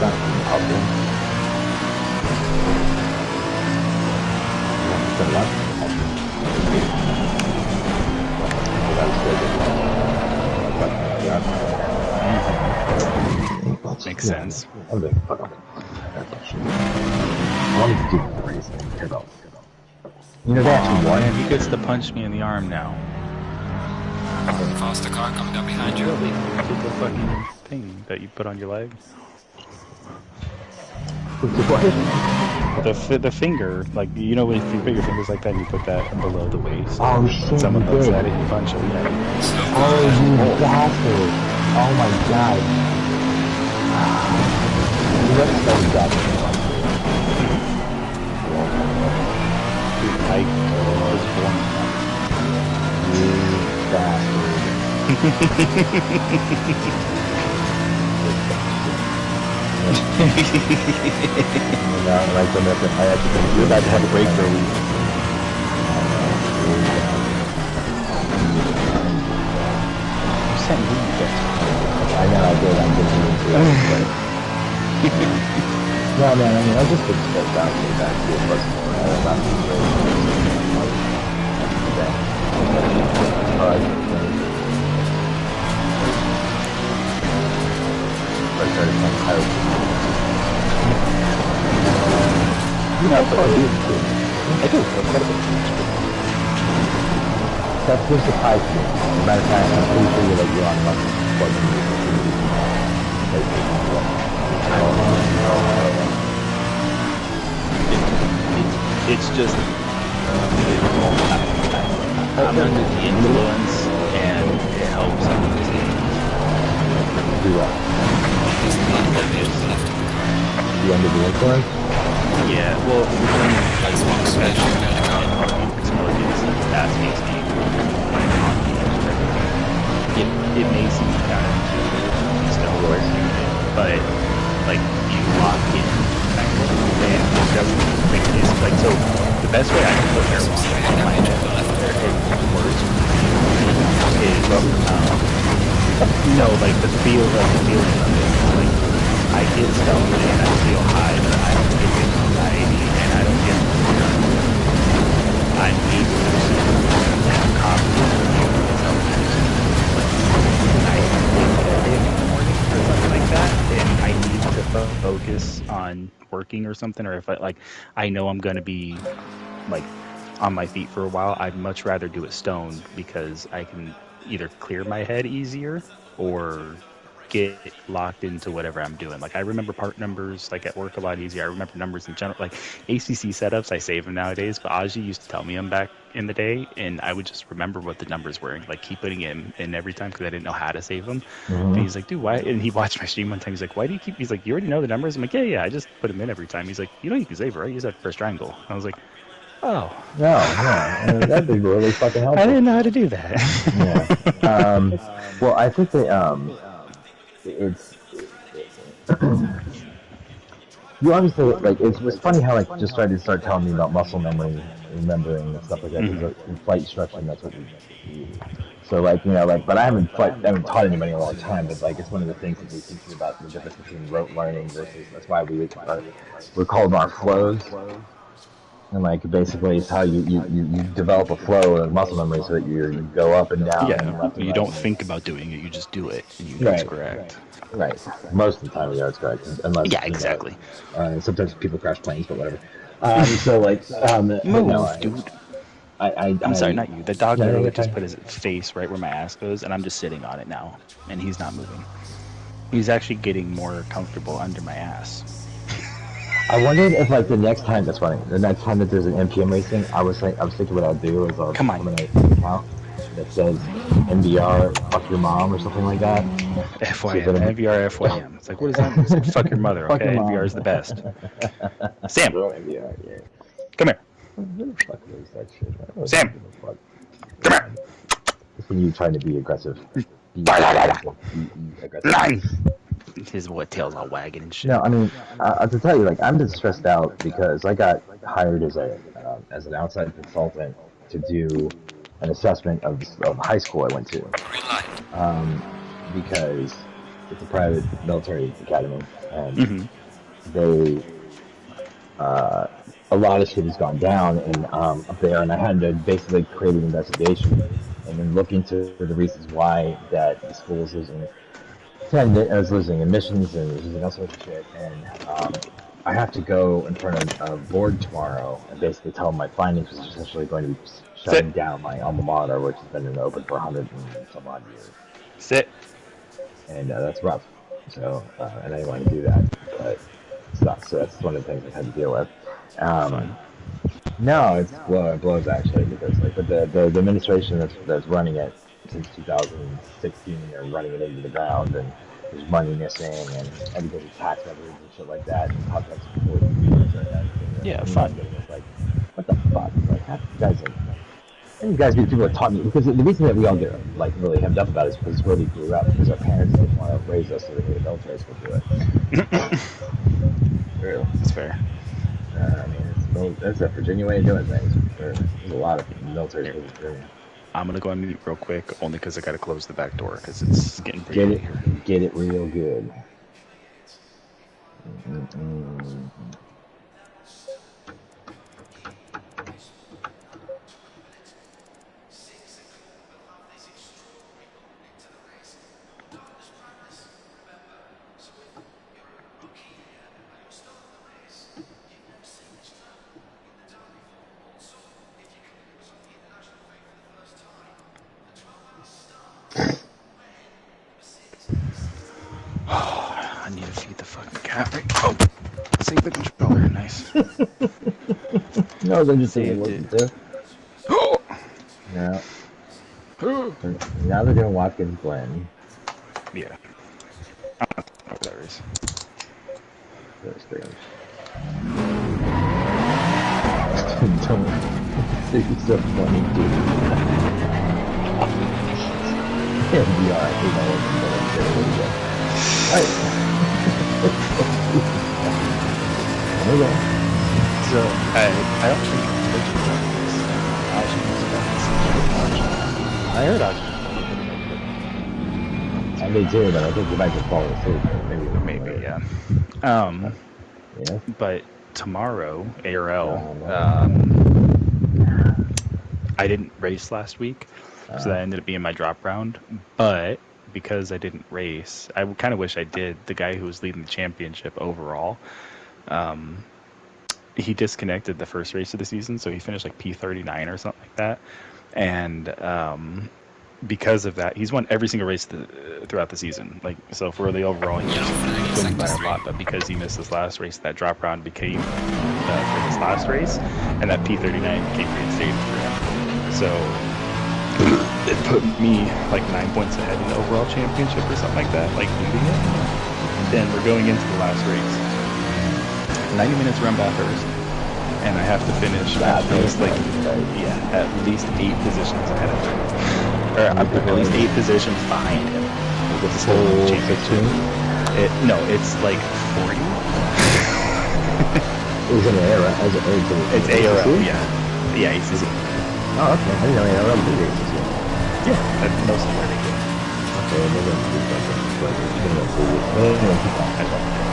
That's not impossible. Makes sense. I wanted to do the race. You know, they actually won. Man, he gets to punch me in the arm now. Faster car coming up behind you. The fucking thing that you put on your leg. The finger, like, you know, if you put your fingers like that and you put that below the waist. Oh shit! Someone looks at it, you punch it. Oh, you bastard! Oh my god! You got to study that. I was born. You bastard! You're about to have a break for a week. You sent me that. I know I did. I'm getting into it. No, man. I mean, I just think that back to it. But not too great. Alright. I started playing Pirates. You know, but I do. That's just a pipe. As a matter of fact, I'm pretty sure you're on much It's just I'm under the influence, and it helps on the team. Do that. You under the influence? Yeah, well, Xbox that makes me it may seem counterintuitive, still working, but like you lock in kind of, and it doesn't make it like so. The best way I can put air wash on my head and words is no, like the feeling of it, like I get stoned and I feel high, but I don't get anxiety and I don't get I'm able to have confidence in myself. I think in the morning or something like that, and I need to focus on working or something, or if I know I'm going to be like on my feet for a while, I'd much rather do it stoned because I can either clear my head easier or get locked into whatever I'm doing. Like I remember part numbers like at work a lot easier. I remember numbers in general. Like ACC setups, I save them nowadays. But Aji used to tell me them back in the day, and I would just remember what the numbers were and like keep putting it in every time because I didn't know how to save them. And he's like, dude, why? And he watched my stream one time. He's like, why do you keep? He's like, you already know the numbers. I'm like, yeah, I just put them in every time. He's like, you know, you can save it, right? Use that first triangle. I was like, oh, No, that'd be really fucking helpful. I didn't know how to do that. Yeah. Well, I think that it's you obviously like it was funny how like just tried to start telling me about muscle memory, remembering and stuff like that. Because in flight instruction, that's what we use. So like but I haven't taught anybody in a long time. But like it's one of the things that we teach you about the difference between rote learning versus that's why we're called our flows. And like basically, it's how you develop a flow of muscle memory so that you go up and down. Yeah, and left and you right don't think about doing it; you just do it, and you know it's correct. Right. Most of the time, it's correct. Unless exactly. Sometimes people crash planes, but whatever. So like, dude. I'm sorry, not you. The dog literally just put his face right where my ass goes, and I'm just sitting on it now, and he's not moving. He's actually getting more comfortable under my ass. I wondered if like the next time that there's an MPM racing, I was thinking what I'll do is I'll eliminate an account that says MBR fuck your mom or something like that. FYM, MBR FYM. It's like, what does that mean? It's like, fuck your mother, okay? MBR is the best. Sam, MBR, yeah. Come here. Who the fuck is that shit? Sam, come here. It's when you trying to be aggressive. Nine. His tail's all wagging and shit. No, I mean, I have to tell you, like, I'm just stressed out because I got hired as an outside consultant to do an assessment of high school I went to. Because it's a private military academy, and they a lot of shit has gone down up there, and I had to basically create an investigation and then look into the reasons why that the school is losing. I was losing admissions and losing all sorts of shit, and I have to go in front of a board tomorrow and basically tell them my findings, which is essentially going to be shutting down my alma mater, which has been open for 100 and some odd years. Sit. And that's rough. So, and I didn't want to do that, but it sucks. So that's one of the things I've had to deal with. No, it blows actually, because but the administration that's running it since 2016 are running it into the ground, and there's money missing, and everybody's tax records and shit like that, and contracts before fun. It's like, what the fuck? Like, half you guys be the people that taught me, because the reason that we all get like really hemmed up about it is because it's where we grew up, because our parents didn't want to raise us so they could military school do it. True. That's fair. I mean, that's a Virginia way of doing things. There's a lot of military schools in Virginia. I'm gonna go on mute real quick, only because I gotta close the back door because it's getting pretty late here. Get it real good. I need to feed the fucking cat. Right? Oh, save the controller. Nice. No, I'm just saying what to do. Yeah. Now they're doing Watkins Glen. Yeah. I don't know what that is. That's strange. It's so funny, dude. MDR, I think I was Alright. Okay. So, I don't think Twitch is on this. I heard I did too, but I think you might just fall asleep. Maybe, yeah. Yeah. But tomorrow, ARL, I didn't race last week, so that ended up being my drop round. But because I didn't race, I kind of wish I did. The guy who was leading the championship overall, he disconnected the first race of the season, so he finished like P39 or something like that. And because of that, he's won every single race throughout the season. Like, so for the overall, he's winning by a lot. But because he missed this last race, that drop round became for his last race, and that P39 became reinstated for him. So it put me like 9 points ahead in the overall championship or something like that, like leading it. Then we're going into the last race. 90 minutes run back first, and I have to finish at least at least 8 positions ahead of him. Or at least 8 positions behind him. With the full championship. No, it's like 40. Is it ARL? It's ARL, yeah. Yeah, ACC. Oh, okay. I didn't know ARL did ACC. Yeah, that's mostly where they do. Okay, maybe I'm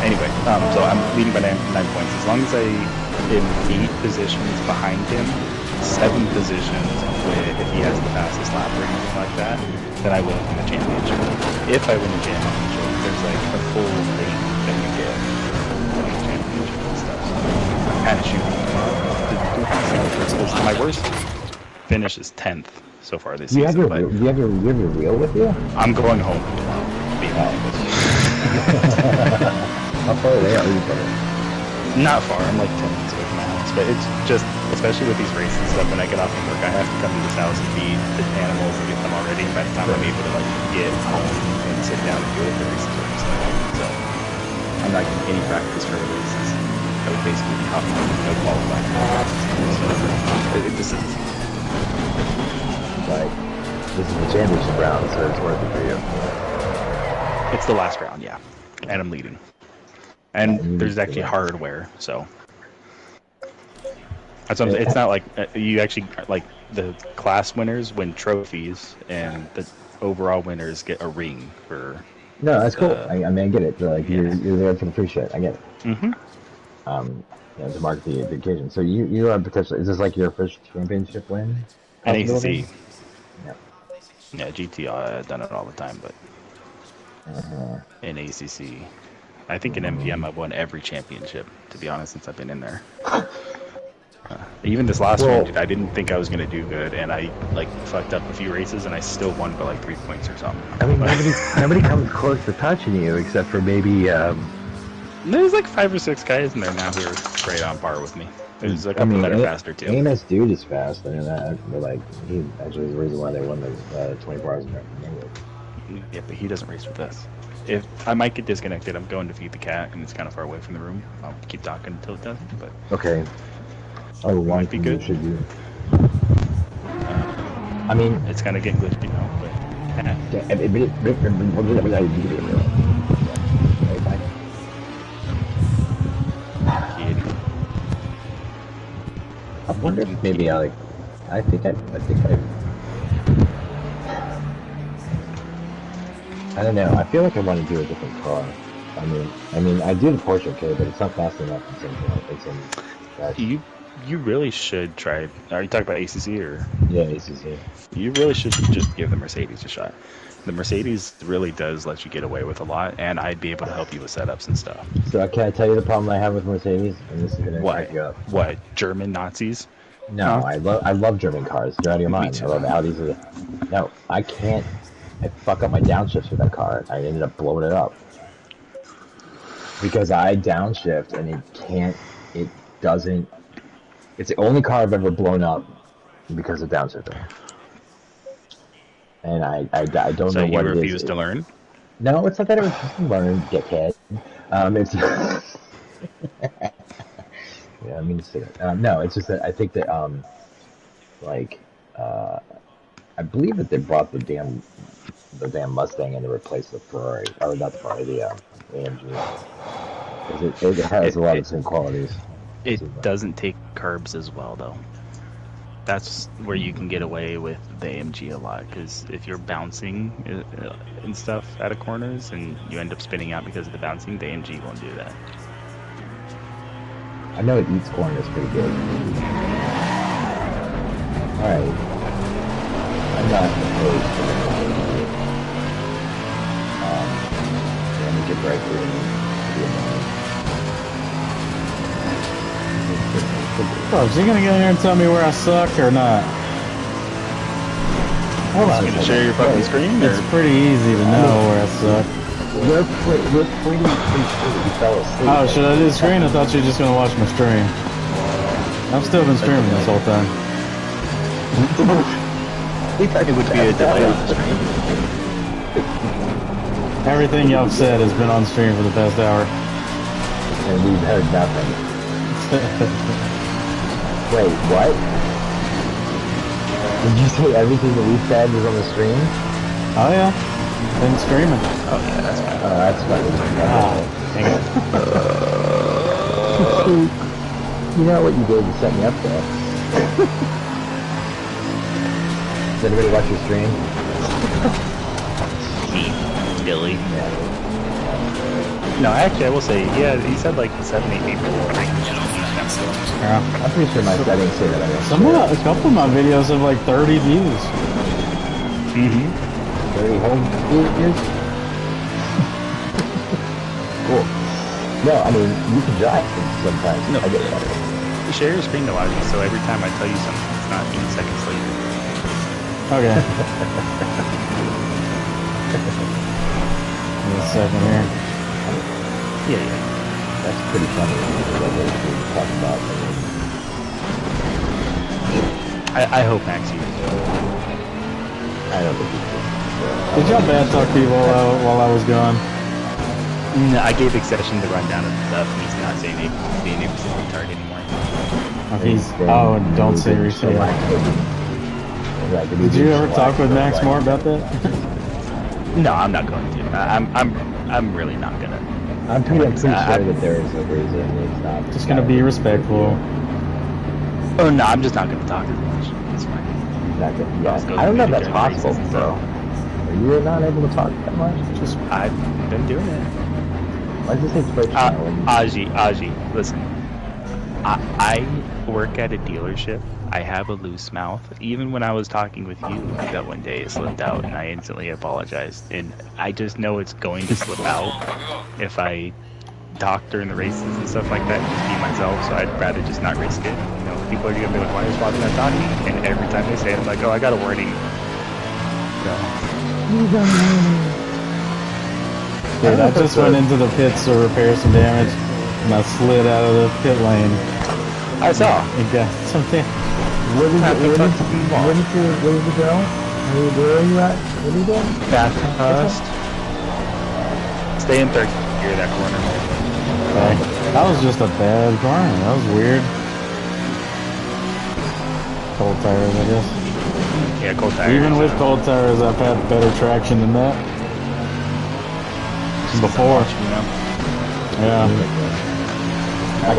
Anyway, so I'm leading by 9 points. As long as I am 8 positions behind him, 7 positions if he has the fastest lap or anything like that, then I will win the championship. If I win the championship, there's like a full rate that you get for winning the championship and stuff. So I'm kind of shooting principles. My worst finish is 10th so far this season. Do you have your reel with you? I'm going home tomorrow. How far away are you from it? Not far. I'm like 10 minutes away from my house. But it's just, especially with these races and stuff, when I get off from work, I have to come to this house and feed the animals and get them all ready. And by the time I'm able to like get home and sit down and do it, the races are just like, so I'm not getting any practice for the races. I would basically be hopping on no qualifying. So it just isn't. Like, this is the championship round, so it's worth it for you. It's the last round, yeah. And I'm leading. And there's actually hardware, so. That's what it's not like you actually, like, the class winners win trophies, and the overall winners get a ring for. No, that's cool. I mean, I get it. Like, yeah. you're there for the free shit. I get it. Mm-hmm. To mark the occasion. So you are potentially, is this like your first championship win? An ACC. Yeah. Yeah, GT, I've done it all the time, but in ACC, I think in MPM I've won every championship, to be honest, since I've been in there. Even this last one, dude, I didn't think I was going to do good, and I like fucked up a few races, and I still won by like 3 points or something. I mean, nobody comes close to touching you except for maybe. There's like 5 or 6 guys in there now who are right on par with me. There's a couple that are faster too. AMS dude is fast. I mean, they're like, he actually is the reason why they won the 24 hours. Yeah, but he doesn't race with us. If I might get disconnected, I'm going to feed the cat, and it's kind of far away from the room. I'll keep talking until it doesn't. But okay. Oh, long might be good. Should you? I mean, it's kind of getting glitchy now, but. I wonder if maybe I think I don't know. I feel like I want to do a different car. I mean, I do the Porsche okay, but it's not fast enough. You really should try. Are you talking about ACC or? Yeah, ACC. You really should just give the Mercedes a shot. The Mercedes really does let you get away with a lot, and I'd be able to help you with setups and stuff. So can I tell you the problem I have with Mercedes? And this is gonna crack you up. What? German Nazis? No, I love German cars. They're out of your mind. Too. I love Audis. No, I can't. I fuck up my downshifts with that car. I ended up blowing it up because I downshift and it can't. It doesn't. It's the only car I've ever blown up because of downshifting. And I don't know what it is. So you refuse to learn? No, it's not that I refuse to learn, dickhead. It's yeah, I mean, no, it's just that I think that I believe that they brought the damn Mustang in to replace the Ferrari, or not the Ferrari, the AMG. It has a lot of the same qualities. It doesn't take curbs as well, though. That's where you can get away with the AMG a lot, because if you're bouncing and stuff out of corners and you end up spinning out because of the bouncing, the AMG won't do that. I know it eats corners pretty good. Alright. I'm not opposed to the let me get right through Oh, is he gonna get in here and tell me where I suck or not? Hold on. Gonna share your fucking screen? It's pretty easy to know where I suck. We're pretty sure you fell asleep. Oh, should I do the screen? I thought you were just gonna watch my stream. I've still been streaming this whole time. It would be a delay on the stream. Everything y'all said has been on stream for the past hour. And we've heard nothing. Wait, what? Did you say everything that we said was on the stream? Oh yeah, been streaming. Oh yeah, that's fine. Oh, that's funny. Hang on. You know what you did to set me up there. Does anybody watch your stream? Me, Billy. No, actually, I will say, yeah, he said like 7, 8 people. Yeah. I'm pretty sure my settings say that I A couple of my videos have like 30 views. Mm-hmm. 30 home views? Cool. No, I mean, you can drive sometimes. No. I get it. You share your screen though, Ozzy, so every time I tell you something, it's not 8 seconds later. Okay. Give me a second here. Yeah, yeah. That's pretty funny. Talk about. I hope Max uses it. I don't think Did y'all bad talk people while I was gone? No, I gave Accession the rundown of stuff, and he's not saying being able to see the retard anymore. Don't say retard. Did you ever talk with Max more about that? No, I'm not going to. I'm really not gonna. I'm pretty sure that there is a reason it's not. Just gonna be respectful. Oh no, I'm just not gonna talk as much. It's fine. I don't know if that's possible, bro. Are you not able to talk that much? Just I've been doing it. Why does it say Twitch now? Aji, listen. I work at a dealership. I have a loose mouth. Even when I was talking with you that one day, it slipped out, and I instantly apologized. And I just know it's going to slip out if I talk during the races and stuff like that. Just be myself. So I'd rather just not risk it. You know, people are gonna be like, "Why is Bobby not talking?" And every time they say it, I'm like, "Oh, I got a warning." So. Dude, I just went into the pits to repair some damage, and I slid out of the pit lane. I saw. And got something. Where did you go? Where are you at? What are you doing? Fast. Stay in third gear that corner. Okay. That was just a bad corner. That was weird. Cold tires, I guess. Yeah, cold tires. Even with cold tires, I've had better traction than that. Before. Yeah. I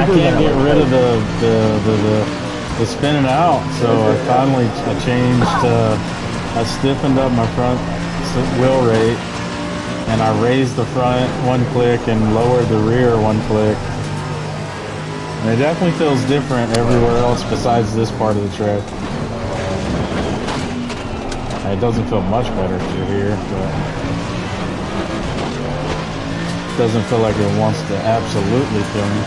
can't get rid of the spinning out, so I changed, I stiffened up my front wheel rate, and I raised the front one click and lowered the rear one click. And it definitely feels different everywhere else besides this part of the track. It doesn't feel much better through here, but it doesn't feel like it wants to absolutely kill me.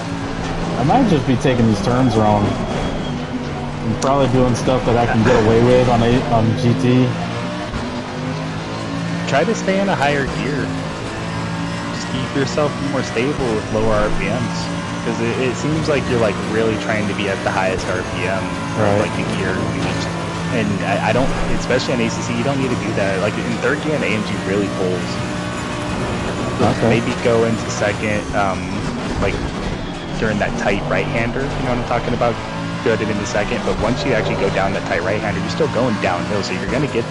I might just be taking these turns wrong. I'm probably doing stuff that I can get away with on GT. Try to stay in a higher gear. Just keep yourself more stable with lower RPMs. Because it seems like you're like really trying to be at the highest RPM, right. Like the gear reached. And I don't, especially on ACC, you don't need to do that. Like in third gear, an AMG really pulls. Okay. Maybe go into second, like during that tight right-hander. You know what I'm talking about? Go it into second, but once you actually go down that tight right-hander, you're still going downhill, so you're gonna get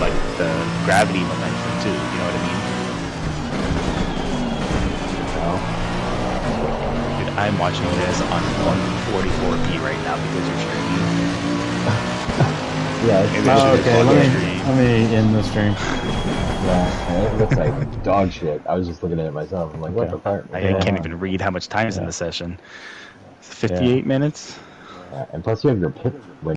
like the gravity momentum too. You know what I mean? Dude, I'm watching this on 144p right now because you're streaming. Yeah. Okay. Let me end the stream. Yeah, it looks like dog shit. I was just looking at it myself. I'm like, what the fuck? I can't even read how much time's in the session. 58 minutes. And plus you have your pit